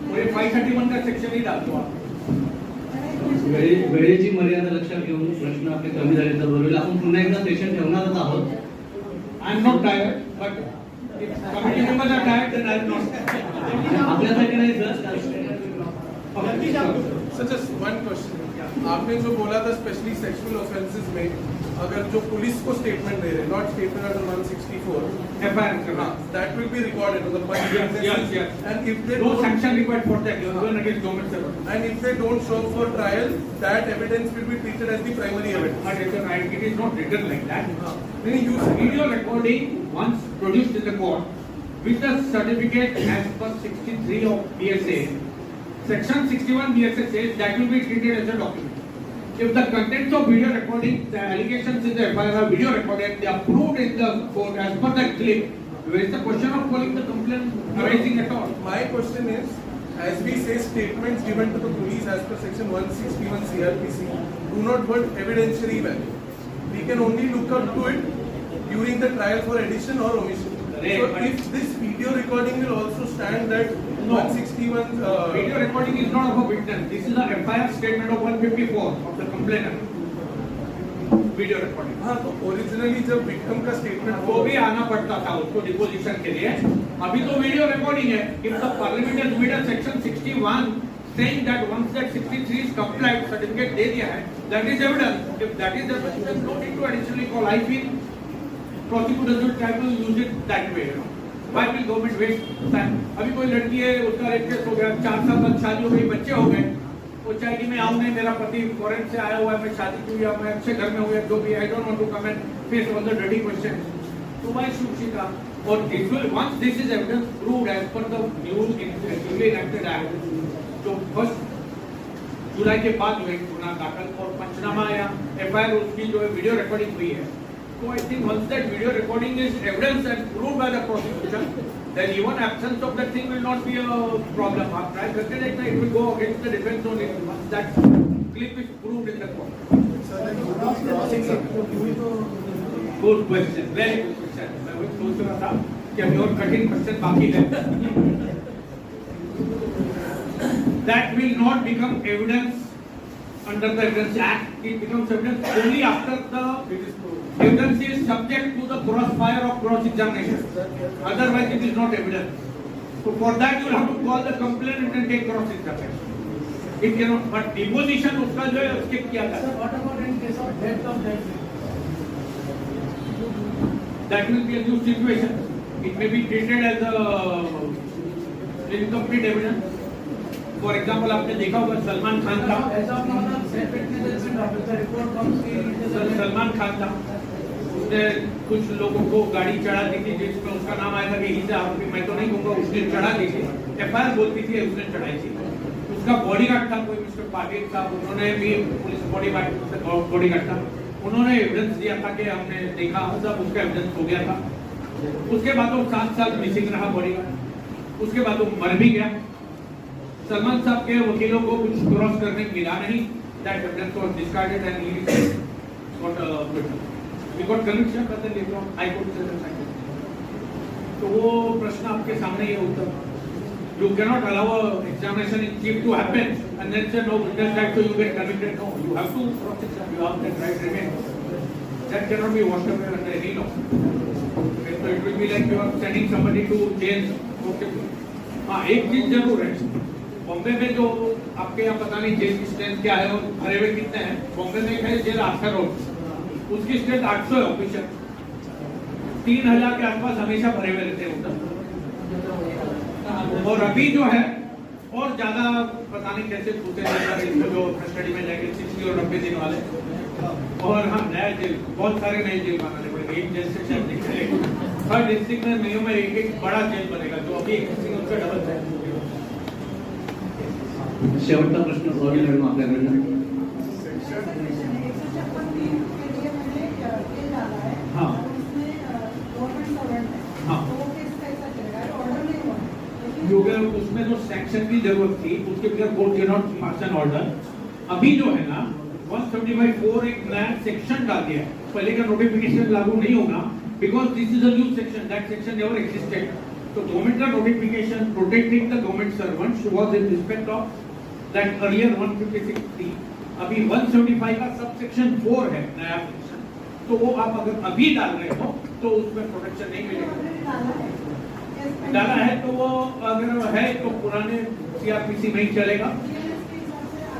और 531 का सेक्शन ही डाल दो आप। वेळेची मर्यादा लक्षात घेऊन प्रश्न आपले कमी झाले तर बरोबर आपण पुन्हा एकदा सेशन ठेवणारच आहोत. I am not tired, but committee members are tired, then I am not. आपल्यासाठी नाही sir. Sir just one question, आपने जो बोला था स्पेशली सेक्सुअल ऑफेंसेस में अगर जो पुलिस को स्टेटमेंट दे रहे, नॉट स्टेटमेंट अंडर 164 FIR, हाँ, that will be recorded on the yes. and if they No don't, sanction required for that. You are going against government servant. and if they don't show for trial, that evidence will be treated as the primary evidence. But it is not written like that. Meaning you Video recording once produced in the court with the certificate as per 63 of BSA, section 61 BSA says that will be treated as a document. If the contents of video recording, the allegations in the FIR are video recorded, they are proved in the court as per the clip, where is the question of calling the complaint arising at all? My question is, as we say statements given to the police as per section 161 CRPC do not hold evidentiary value. We can only look up to it during the trial for addition or omission. So if this video recording will also stand that No. 161 Video recording is not of a witness. This is a FIR statement of 154 of the complainant. Video recording. हाँ तो ओरिजिनली जब विक्टिम का स्टेटमेंट वो भी आना पड़ता था उसको डिपोजिशन के लिए. अभी तो वीडियो रिकॉर्डिंग है. If the parliament has made a section 61 saying that once that 63 is complied, certificate दे दिया है, that is evidence. If that is evidence, then no need to additionally call. I feel prosecutors will try to use it that way. You know. Why will government waste time? अभी कोई लड़की है, उसका रेप केस हो गया, 4 साल बाद शादी हो गई, बच्चे हो गए, वो चाहे कि मैं आऊँ नहीं, मेरा पति फॉरेन से आया हुआ है, मैं शादी की या मैं अच्छे घर में हूँ या जो भी, I don't want to come and face all the dirty questions. So why should she come? Or this will, once this is evidence proved as per the new newly enacted act, तो 1 जुलाई के बाद जो है गुना दाखिल और पंचनामा या FIR उसकी जो है वीडियो रिकॉर्डिंग हुई है. So I think once that video recording is evidence and proved by the prosecution, then even absence of that thing will not be a problem. आप try करके देखना, it will go against the defense only once that clip is proved in the court. Good question, very good question. मैं वही सोच रहा था कि अभी और कठिन क्वेश्चन बाकी है. That will not become evidence under the Evidence Act. It becomes evidence only after the evidence is subject to the crossfire of cross-examination. Otherwise, it is not evidence. So for that, you will have to call the complainant and take cross-examination. It cannot. But deposition उसका जो है skip किया था. What about in case of death of that? That will be a new situation. It may be treated as a incomplete evidence. For example, आपने देखा होगा सलमान खान था. सलमान खान था. उसने कुछ लोगों को गाड़ी चढ़ा दी थी जिसमें उसका नाम आया था कि ही आरोपी, मैं तो नहीं कहूँगा, उसने चढ़ा दी थी. FIR बोलती थी उसने चढ़ाई थी. उसका बॉडीगार्ड था कोई मिस्टर पाटिल साहब, उन्होंने भी पुलिस बॉडीगार्ड था, उन्होंने एविडेंस दिया था कि हमने देखा, सब उसका एविडेंस हो गया था. उसके बाद वो 7 साल मिसिंग रहा बॉडीगार्ड. उसके बाद वो मर भी गया. सलमान साहब के वकीलों को कुछ क्रॉस करने मिला नहीं. That evidence was discarded and he got acquittal. We got conviction but then later on I could say. तो वो प्रश्न आपके सामने ये उत्तर. You cannot allow a examination in chief to happen and then say no witness died so you get convicted. No, you have to cross-examine. You have that right remain. That cannot be washed away under any law. Okay, so it will be like you are sending somebody to jail. Okay. हाँ, एक चीज जरूर है. बॉम्बे में जो आपके यहाँ पता नहीं जेल की स्ट्रेंथ क्या है और भरे हुए कितने हैं. बॉम्बे में एक है जेल आर्थर रोड, उसकी स्ट्रेंथ 800 है ऑफिशियल. 3000 के आसपास हमेशा भरे हुए रहते हैं उधर. और अभी जो है और ज्यादा पता नहीं कैसे छूटे इसको जो कस्टडी में जाएंगे 60 और 90 दिन वाले. और हम नया जेल, बहुत सारे नए जेल बनाने पड़ेंगे. एक जेल से शायद निकलेगा. हर डिस्ट्रिक्ट में मिनिमम एक बड़ा जेल बनेगा जो अभी एक उसका डबल है. शेवटचा प्रश्न सोनी मॅडम आपल्याकडनं. हाँ हाँ, उसमें जो सैंक्शन की जरूरत थी उसके बगैर court can not pass an order. अभी जो है ना 175(4) एक नया सेक्शन डाल दिया है. पहले का नोटिफिकेशन लागू नहीं होगा because this is a new section. That section never existed. तो गवर्नमेंट का notification protecting the government servants was in respect of that earlier 156(3). अभी 175 का सब सेक्शन 4 है नया सेक्शन. तो वो आप अगर अभी डाल रहे हो तो उसमें प्रोटेक्शन नहीं मिलेगा. डाला है तो वो अगर है तो पुराने CRPC में ही चलेगा.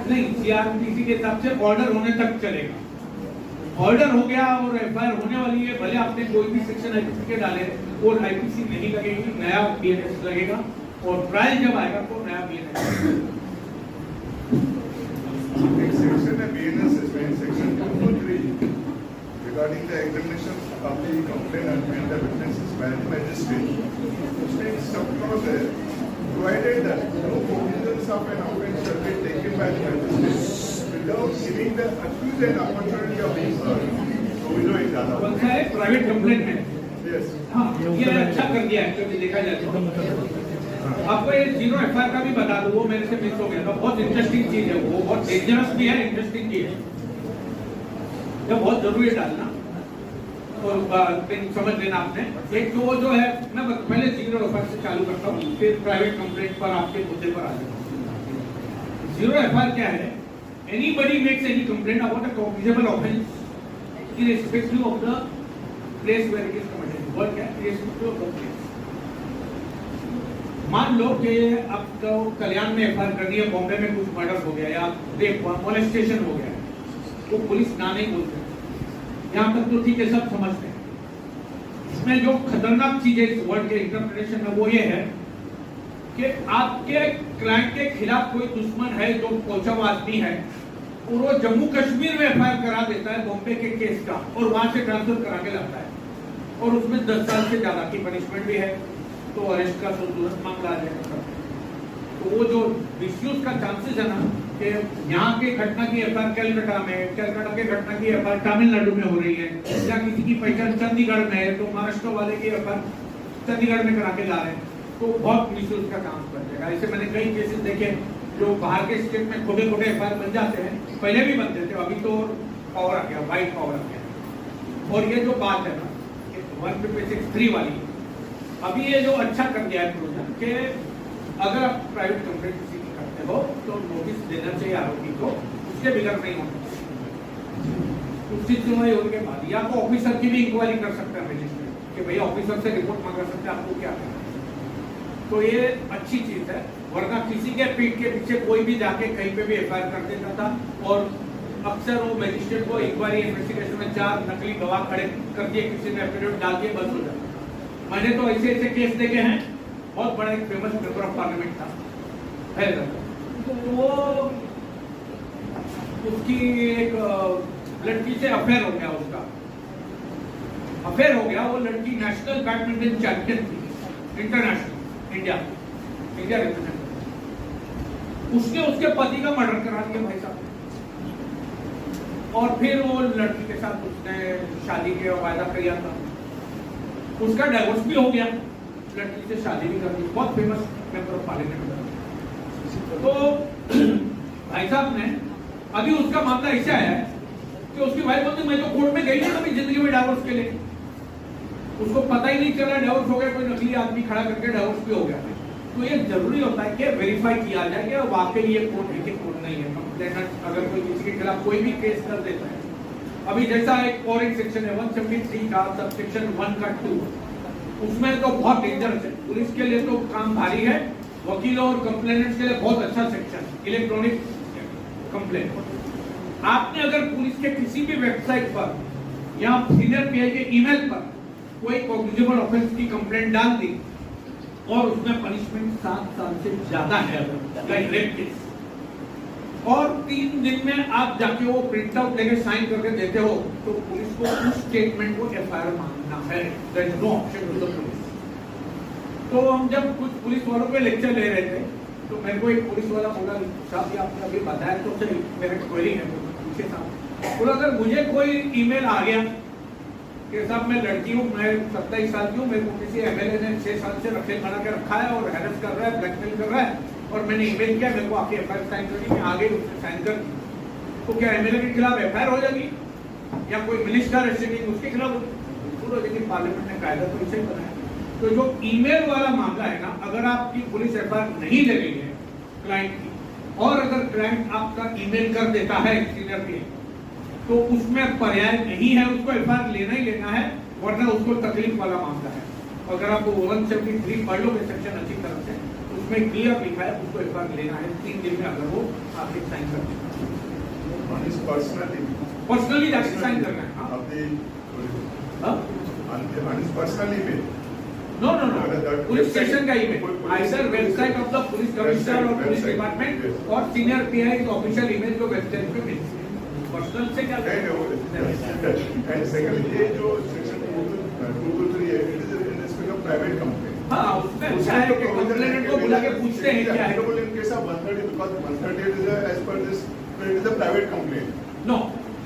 नहीं, सीआरपीसी के हिसाब से ऑर्डर होने तक चलेगा। ऑर्डर हो गया और एफआईआर होने वाली है, भले आपने कोई भी सेक्शन आईपीसी के डाले वो आईपीसी नहीं लगेगी, नया बीएनएस लगेगा और ट्रायल जब आएगा तो नया बीएनएस। एक सेक्शन है बीएनएस में, section 243 regarding the examination of the complainant and the witnesses by the magistrate. उसमें एक सब clause है, provided that no cognizance of an offence shall be taken by the magistrate without giving the accused an opportunity of being heard. तो जो एक ज़्यादा कौन सा है? प्राइवेट कंप्लेंट में। Yes. हाँ, ये अच्छा कर दिया है क्योंकि देखा जाए तो आपको ये जीरो एफआईआर का भी बता दूं, वो मेरे से मिस हो गया था। बहुत इंटरेस्टिंग चीज है वो, बहुत डेंजरस भी है, इंटरेस्टिंग चीज है, जब बहुत जरूरी है डालना। और समझ लेना आपने। एक तो जो है, मैं पहले जीरो एफआईआर से चालू करता हूँ, फिर प्राइवेट कंप्लेंट पर आपके मुद्दे पर आ जाऊंगा। जीरो एफआईआर क्या है? Anybody makes any complaint about a cognizable offence irrespective of the place where it is committed. Word क्या है? Irrespective of the place. मान लो कि अब तो कल्याण में एफआईआर करनी है, बॉम्बे में कुछ मर्डर हो गया या रेप मोलेस्टेशन हो गया, तो पुलिस ना नहीं बोलते। यहाँ तक तो ठीक है, सब समझते हैं। इसमें जो खतरनाक चीज है इस वर्ड के इंटरप्रिटेशन में वो ये है कि आपके क्लाइंट के खिलाफ कोई दुश्मन है जो पहुंचा आदमी है और वो जम्मू कश्मीर में एफआईआर करा देता है बॉम्बे के केस का और वहां से ट्रांसफर करा के लाता है और उसमें 10 साल से ज्यादा की पनिशमेंट भी है, तो अरेस्ट का तुरंत मामला आ जाएगा। तो वो जो मिसयूज का चांसेस है ना कि यहाँ के घटना की एफआईआर कलकत्ता में, कलकत्ता के घटना की एफआईआर तमिलनाडु में हो रही है, या किसी की पहचान चंडीगढ़ में है तो महाराष्ट्र वाले की एफआईआर चंडीगढ़ में करा के ला रहे हैं, तो बहुत मिसयूज का चांस बढ़ जाएगा। ऐसे मैंने कई केसेस देखे जो बाहर के स्टेट में छोटे छोटे एफआईआर बन जाते हैं, पहले भी बनते थे, अभी तो पावर आ गया, वाइट पावर आ गया। और ये जो बात है ना 156(3) वाली, अभी ये जो अच्छा कर दिया है प्रोविजन कि अगर आप प्राइवेट कंप्लेंट किसी की करते हो तो नोटिस देना चाहिए आरोपी को, उसके बिगड़ नहीं होना चाहिए। उसकी सुनवाई होने के बाद या तो ऑफिसर की भी इंक्वायरी कर सकते हैं मजिस्ट्रेट कि भैया ऑफिसर से रिपोर्ट मांगा सकते हैं आपको क्या करना है। तो ये अच्छी चीज है, वरना किसी के पीठ के पीछे कोई भी जाके कहीं पे भी एफआईआर कर देता था और अक्सर वो मजिस्ट्रेट को इंक्वायरी इन्वेस्टिगेशन में 4 नकली गवाह खड़े कर दिए, किसी ने एफिडेविट डाल दिए, बंद हो जाता। मैंने तो ऐसे ऐसे केस देखे हैं। बहुत बड़ा एक फेमस मेंबर ऑफ पार्लियामेंट था, तो वो उसकी एक लड़की से अफेयर हो गया, उसका अफेयर हो गया। वो लड़की नेशनल बैडमिंटन चैंपियन थी, इंटरनेशनल इंडिया रिप्रेजेंटेटिव। उसने उसके पति का मर्डर करा दिया भाई साहब, और फिर वो लड़की के साथ उसने शादी के वायदा किया था, उसका डाइवोर्स भी हो गया, लड़की से शादी भी कर दी। बहुत फेमस मेंबर ऑफ पार्लियामेंट। तो भाई साहब ने अभी उसका मामला ऐसा आया है कि उसकी वाइफ बोलती मैं तो कोर्ट में गई नहीं कभी जिंदगी में डाइवोर्स के लिए, उसको पता ही नहीं चला डाइवोर्स हो गया, कोई नकली आदमी खड़ा करके डाइवोर्स भी हो गया। तो ये जरूरी होता है कि वेरीफाई किया जाए कि वाकई ये कोर्ट है कि कोर्ट नहीं है। कंप्लेनेंट अगर कोई किसी के खिलाफ कोई भी केस कर देता है, अभी जैसा एक और एक सेक्शन है 173 का सबसेक्शन 1 का 2, उसमें तो बहुत डेंजरस है। पुलिस के लिए तो काम भारी है, वकीलों और कंप्लेनेंट्स के लिए बहुत अच्छा सेक्शन, इलेक्ट्रॉनिक कंप्लेंट। आपने अगर पुलिस के किसी भी वेबसाइट पर या सीनियर पीआई के ईमेल पर कोई कॉग्निजेबल ऑफेंस की कंप्लेंट डाल दी और उसमें पनिशमेंट 7 साल से ज्यादा है, लाइक रेप केस, और 3 दिन में आप जाके वो प्रिंट आउट लेके साइन करके देते हो, तो पुलिस को उस स्टेटमेंट को एफआईआर मानना है। There is no option to the police. तो हम जब कुछ पुलिस वालों पे लेक्चर ले रहे थे तो मेरे को एक पुलिस वाला बोला, साहब ये आपने अभी बताया तो सही, मेरे क्वेरी है पूछे साहब। बोला अगर मुझे कोई ईमेल आ गया कि साहब मैं लड़की हूँ, मैं 27 साल की हूँ, मेरे को किसी एमएलए ने 6 साल से रखे बना के रखा है और हैरेस कर रहा है, ब्लैकमेल कर रहा है, और मैंने ईमेल किया, मेरे को आके एफआईआर साइन करनी, मैं आगे उसने साइन कर दी, तो क्या एमएलए के खिलाफ एफआईआर हो जाएगी या कोई मिनिस्टर रेसिडिंग उसके खिलाफ हो? लेकिन पार्लियामेंट ने कायदा तो इसे बनाया। तो जो ईमेल वाला मामला है ना, अगर आपकी पुलिस एफआईआर नहीं ले रही है क्लाइंट की, और अगर क्लाइंट आपका ईमेल कर देता है सीनियर पीआई, तो उसमें पर्याय नहीं है, उसको एफआईआर लेना ही लेना है, वरना उसको तकलीफ वाला मामला है। अगर आप 173 पढ़ लो सेक्शन अच्छी तरह से, उसमें क्लियर लिखा है, उसको एक बार लेना है 3 दिन में, अगर वो आपके साइन करना है पर्सनली जाके साइन करना है। Personally no no no, police station का email, either website of the police commissioner और पुलिस डिपार्टमेंट और सीनियर पीआई का ऑफिशियल ईमेल जो वेबसाइट पे मिलती है। पर्सनल से क्या ये जो सेक्शन 223 है, it is in respect of private company. हाँ, उसमें अच्छा है कि कंप्लेनेंट को बुला के पूछते हैं क्या है। In case of 130, because 138 is as per this, it is a private complaint. No,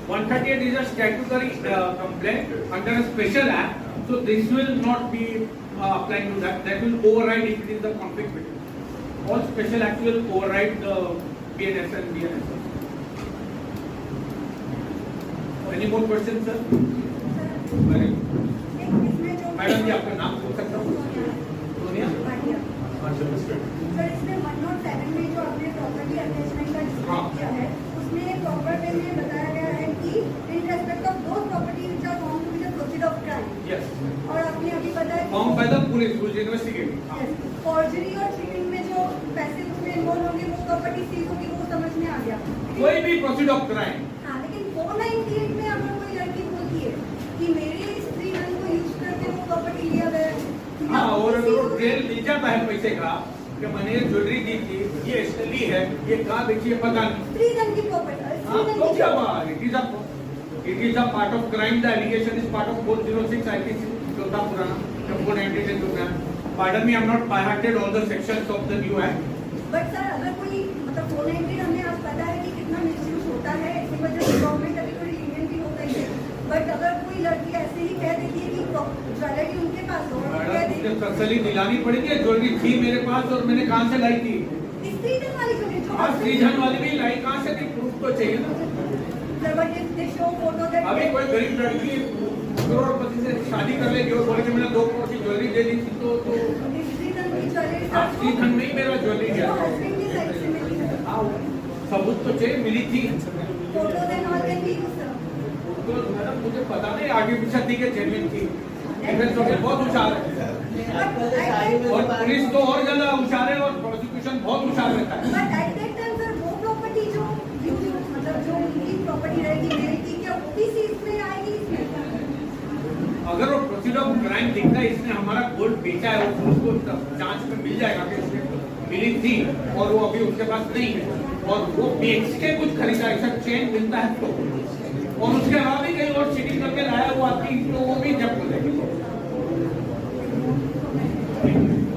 138 is a statutory complaint under a special act, so this will not be applying to that. That will override if it is the conflict between. All special acts will override the BNS and BNS. Any more questions, sir? Very good. Madam ji, आपका नाम पूछ सकता हूँ? सोनिया? सर, इसमें 107 में जो आपने प्रॉपर्टी अटैचमेंट का डिस्क्राइब किया है, उसमें प्रॉपर्टी में बताया गया है कि in respect of those property which are found to be the proceed of crime. Yes. और आपने अभी बताया Found by the police who is investigating. Forgery और चीटिंग में जो पैसे उसमें इन्वॉल्व होंगे वो प्रॉपर्टी सीज होगी, वो समझ में आ गया। कोई भी प्रोसीड ऑफ क्राइम। हाँ, लेकिन 498 में अगर कोई लड़की बोलती है कि मेरे स्त्री धन को यूज करके वो प्रॉपर्टी लिया गया है। हाँ, और अगर वो ट्रेल मिल जाता है पैसे का कि मैंने ये ज्वेलरी दी थी, ये ली है, ये कहाँ बेची है पता नहीं। स्त्री धन की प्रॉपर्टी। हाँ, तो क्या बात? It is a part of crime. The allegation is part of 406 IPC. चौथा पुराना, 498 जो है। Pardon me, I am not by hearted all the sections of the new act. But sir, अगर कोई मतलब 498 हमें आज पता है कि कितना मिसयूज होता है, इसी वजह से गवर्नमेंट अभी थोड़ी लीनियंट भी हो गई है। बट अगर कोई लड़की ऐसे ही कह देती है कि ज्वेलरी उनके पास हो, मुझे तसल्ली दिलानी पड़ेगी, ज्वेलरी थी मेरे पास और मैंने कहाँ से लाई थी? स्त्री धन वाली ज्वेलरी जो स्त्री धन वाली भी लाई कहाँ से थी? प्रूफ तो चाहिए ना। अभी कोई गरीब लड़की करोड़पति से शादी कर लेगी और बोले कि मैंने 2 करोड़ की ज्वेलरी दे दी थी, तो स्त्री धन में ही मेरा ज्वेलरी गया। सबूत तो चाहिए, मिली थी। तो मैडम मुझे पता नहीं, आगे पीछे थी कि जेन्युइन थी। डिफेंस वगैरह बहुत होशियार है और पुलिस तो और ज्यादा होशियार है और प्रोसिक्यूशन बहुत होशियार रहता है। अगर वो प्रोसीड ऑफ क्राइम दिखता है, इसने हमारा गोल्ड बेचा है, उसको जांच में मिल जाएगा कि उसने मिली थी और वो अभी उसके पास नहीं है और वो बेच के कुछ खरीदा, ऐसा चेन मिलता है तो, और उसके अलावा भी कहीं और चीटिंग करके लाया वो आदमी, तो वो भी जब्त हो जाएगी।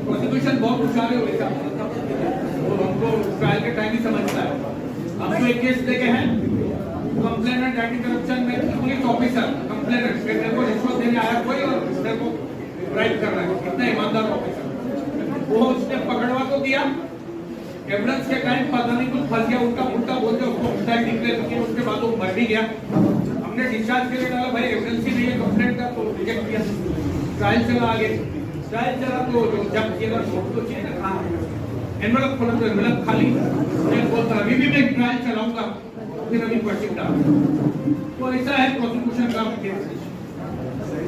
प्रोसिक्यूशन बहुत होशियार है वैसा, वो हमको ट्रायल के टाइम ही समझता है। हम तो एक केस देखे हैं, कंप्लेनेंट एंटी करप्शन में पुलिस ऑफिसर कंप्लेनेंट मेरे को रिश्वत देने आया कोई और मेरे को ब्राइब कर रहा है, कितना ईमानदार ऑफिसर, वो उसने पकड़वा तो दिया, एविडेंस के टाइम पता नहीं कुछ फंस गया, उल्टा उल्टा बोल के उसको उल्टा डिक्लेयर किया, उसके बाद वो मर भी गया। हमने डिस्चार्ज के लिए डाला, भाई एविडेंस ही नहीं है कंप्लेंट का, तो रिजेक्ट किया। ट्रायल चला आगे, ट्रायल चला तो जब किया तो चाहिए ना, कहाँ एनवलप खोला तो एनवलप खाली, मैं बोलता अभी भी मैं ट्रायल चलाऊंगा, फिर अभी क्वेश्चन डाल। तो ऐसा है प्रोसिक्यूशन का केस।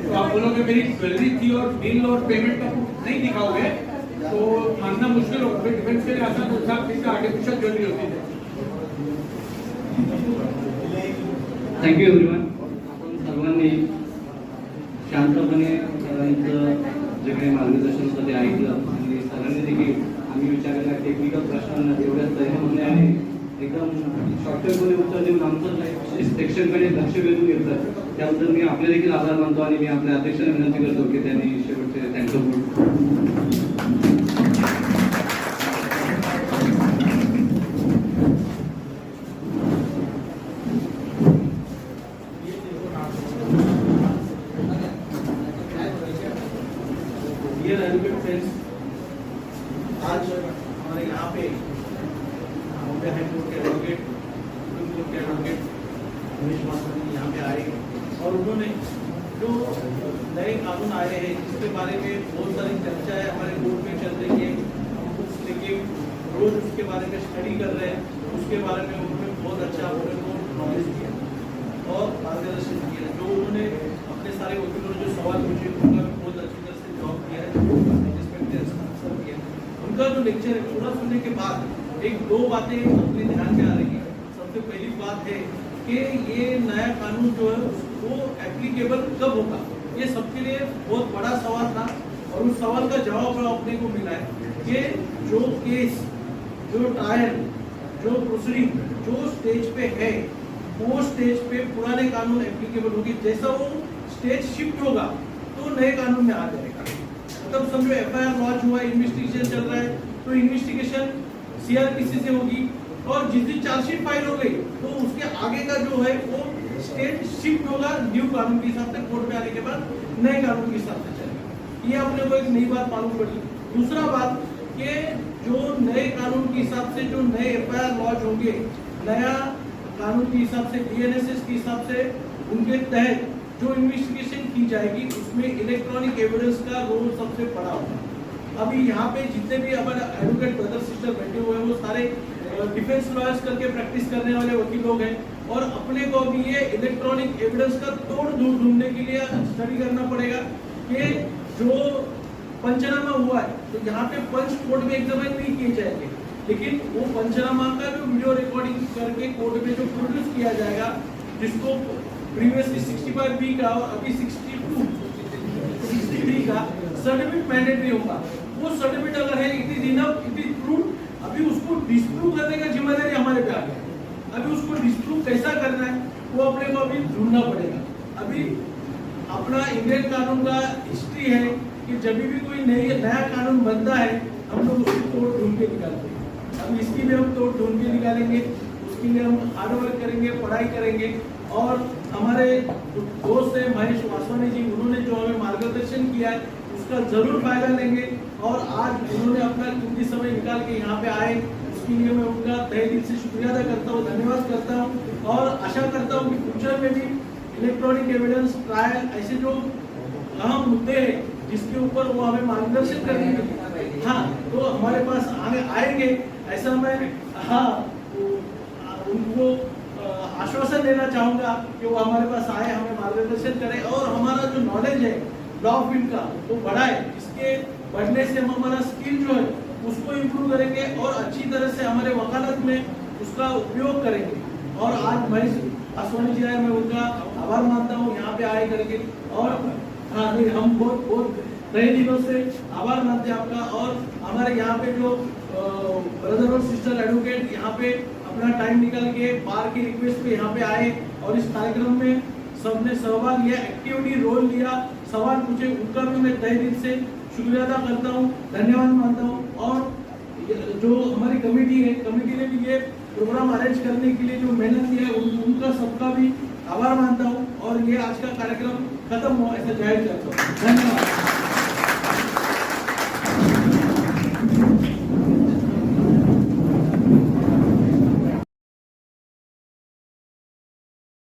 तो आप बोलोगे मेरी ज्वेलरी थी और बिल और पेमेंट का नहीं दिखाओगे तो मानना मुश्किल होगा। फिर डिफेंस के लिए आसान तो साहब किसका आर्टिफिशियल ज्वेलरी होती है। Thank you everyone. आपण सर्वांनी शांतपणे सरांचं जे काही मार्गदर्शन होतं ते ऐकलं आणि सरांनी देखील आम्ही विचारलेल्या टेक्निकल प्रश्नांना तेवढ्या तयारीने आणि एकदम शॉर्टकटमध्ये उत्तर देऊन आमचं सेक्शनकडे लक्ष वेधून घेतलं, त्याबद्दल मी आपले देखील आभार मानतो आणि मी आपल्या अध्यक्षांना विनंती करतो की त्यांनी शेवटचे त्यांचं आज हमारे यहाँ पे बॉम्बे हाई कोर्ट के एडवोकेट, सुप्रीम कोर्ट के एडवोकेट रमेश मास्टर जी यहाँ पे आए और उन्होंने जो नए कानून आए हैं इसके बारे में बहुत सारी चर्चा है हमारे कोर्ट में चल रही है, हम बुक्स लेके रोज उसके बारे में स्टडी कर रहे हैं, उसके बारे में उन्होंने बहुत अच्छा उन्होंने नॉलेज दिया और मार्गदर्शन किया। जो उन्होंने अपने सारे वकीलों ने जो सवाल पूछे उनका बहुत अच्छी तरह से जवाब दिया है, जिसमें आंसर किया। उनका जो लेक्चर है पूरा सुनने के बाद एक दो बातें अपने ध्यान में आ रही है। सबसे पहली बात है कि ये नया कानून जो है वो एप्लीकेबल कब होगा, ये सबके लिए बहुत बड़ा सवाल था और उस सवाल का जवाब अपने को मिला है कि जो केस, जो ट्रायल, जो प्रोसीडिंग जो स्टेज पे है वो स्टेज पे पुराने कानून एप्लीकेबल होगी। जैसा वो स्टेज शिफ्ट होगा तो नए कानून में आ जाएगा। मतलब समझो एफआईआर लॉन्च हुआ, इन्वेस्टिगेशन चल रहा है तो इन्वेस्टिगेशन सीआरपीसी से होगी और जिस दिन चार्जशीट फाइल हो गई तो उसके आगे का जो है वो स्टेट शिफ्ट होगा न्यू कानून के हिसाब से, कोर्ट में आने के बाद नए कानून के हिसाब से चलेगा। ये अपने को एक नई बात मालूम पड़ी। दूसरा बात कि जो नए कानून के हिसाब से जो नए एफआईआर लॉन्च होंगे, नया कानून के हिसाब से बीएनएसएस के हिसाब से उनके तहत जो इन्वेस्टिगेशन की जाएगी उसमें इलेक्ट्रॉनिक एविडेंस का रोल सबसे बड़ा होगा। अभी यहाँ पे जितने भी हमारे एडवोकेट ब्रदर सिस्टर बैठे हुए हैं वो सारे डिफेंस लॉयर्स करके प्रैक्टिस करने वाले वकील लोग हैं और अपने को भी ये इलेक्ट्रॉनिक एविडेंस का तोड़ ढूंढने के लिए स्टडी करना पड़ेगा कि जो पंचनामा हुआ है तो यहाँ पे पंच कोर्ट में एग्जामिन नहीं किए जाएंगे, लेकिन वो पंचनामा का जो वीडियो रिकॉर्डिंग करके कोर्ट में जो प्रोड्यूस किया जाएगा, जिसको प्रीवियसली 65B का और अभी 63 का सर्टिफिकेट मैंडेटरी होगा। वो सर्टिफिकेट अगर है it is enough, it is prove, अभी उसको डिस्प्रूव करने का जिम्मेदारी हमारे पे आ गया। अभी उसको डिस्प्रूव कैसा करना है वो अपने को अभी ढूंढना पड़ेगा। अभी अपना इंडियन कानून का हिस्ट्री है कि जब भी कोई नया कानून बनता है हम लोग उसकी तोड़ ढूंढ के निकालते हैं। अब इसकी भी हम तोड़ ढूंढ के निकालेंगे, उसके लिए हम हार्डवर्क करेंगे, पढ़ाई करेंगे और हमारे दोस्त है महेश वासवानी जी, उन्होंने जो हमें मार्गदर्शन किया है उसका जरूर फायदा लेंगे और आज उन्होंने अपना कीमती समय निकाल के यहाँ पे आए, उसके लिए मैं उनका तहे दिल से शुक्रिया अदा करता हूँ, धन्यवाद करता हूँ और आशा करता हूँ कि फ्यूचर में भी इलेक्ट्रॉनिक एविडेंस ट्रायल ऐसे जो अहम मुद्दे हैं जिसके ऊपर वो हमें मार्गदर्शन करेंगे, हाँ तो हमारे पास आएंगे। ऐसा मैं उनको आश्वासन देना चाहूँगा कि वो हमारे पास आए, हमें मार्गदर्शन करें और हमारा जो नॉलेज है लॉ फील्ड का वो बढ़ाए। इसके बढ़ने से हम हमारा स्किल जो है उसको इम्प्रूव करेंगे और अच्छी तरह से हमारे वकालत में उसका उपयोग करेंगे। और आज महेश वासवानी जी आए, मैं उनका आभार मानता हूँ यहाँ पे आए करके और हाँ नहीं हम बहुत कई दिनों से आभार मानते हैं आपका। और हमारे यहाँ पे जो ब्रदर और सिस्टर एडवोकेट यहाँ पे अपना टाइम निकाल के बार की रिक्वेस्ट पे यहाँ पे आए और इस कार्यक्रम में सबने सहभाग लिया, एक्टिवली रोल लिया, सवाल पूछे, उनका भी मैं तहे दिल से शुक्रिया अदा करता हूँ, धन्यवाद मानता हूँ। और जो हमारी कमेटी है, कमेटी ने भी ये प्रोग्राम अरेंज करने के लिए जो मेहनत की है उनका सबका भी आभार मानता हूँ और ये आज का कार्यक्रम खत्म हुआ ऐसा जाहिर करता हूँ। धन्यवाद।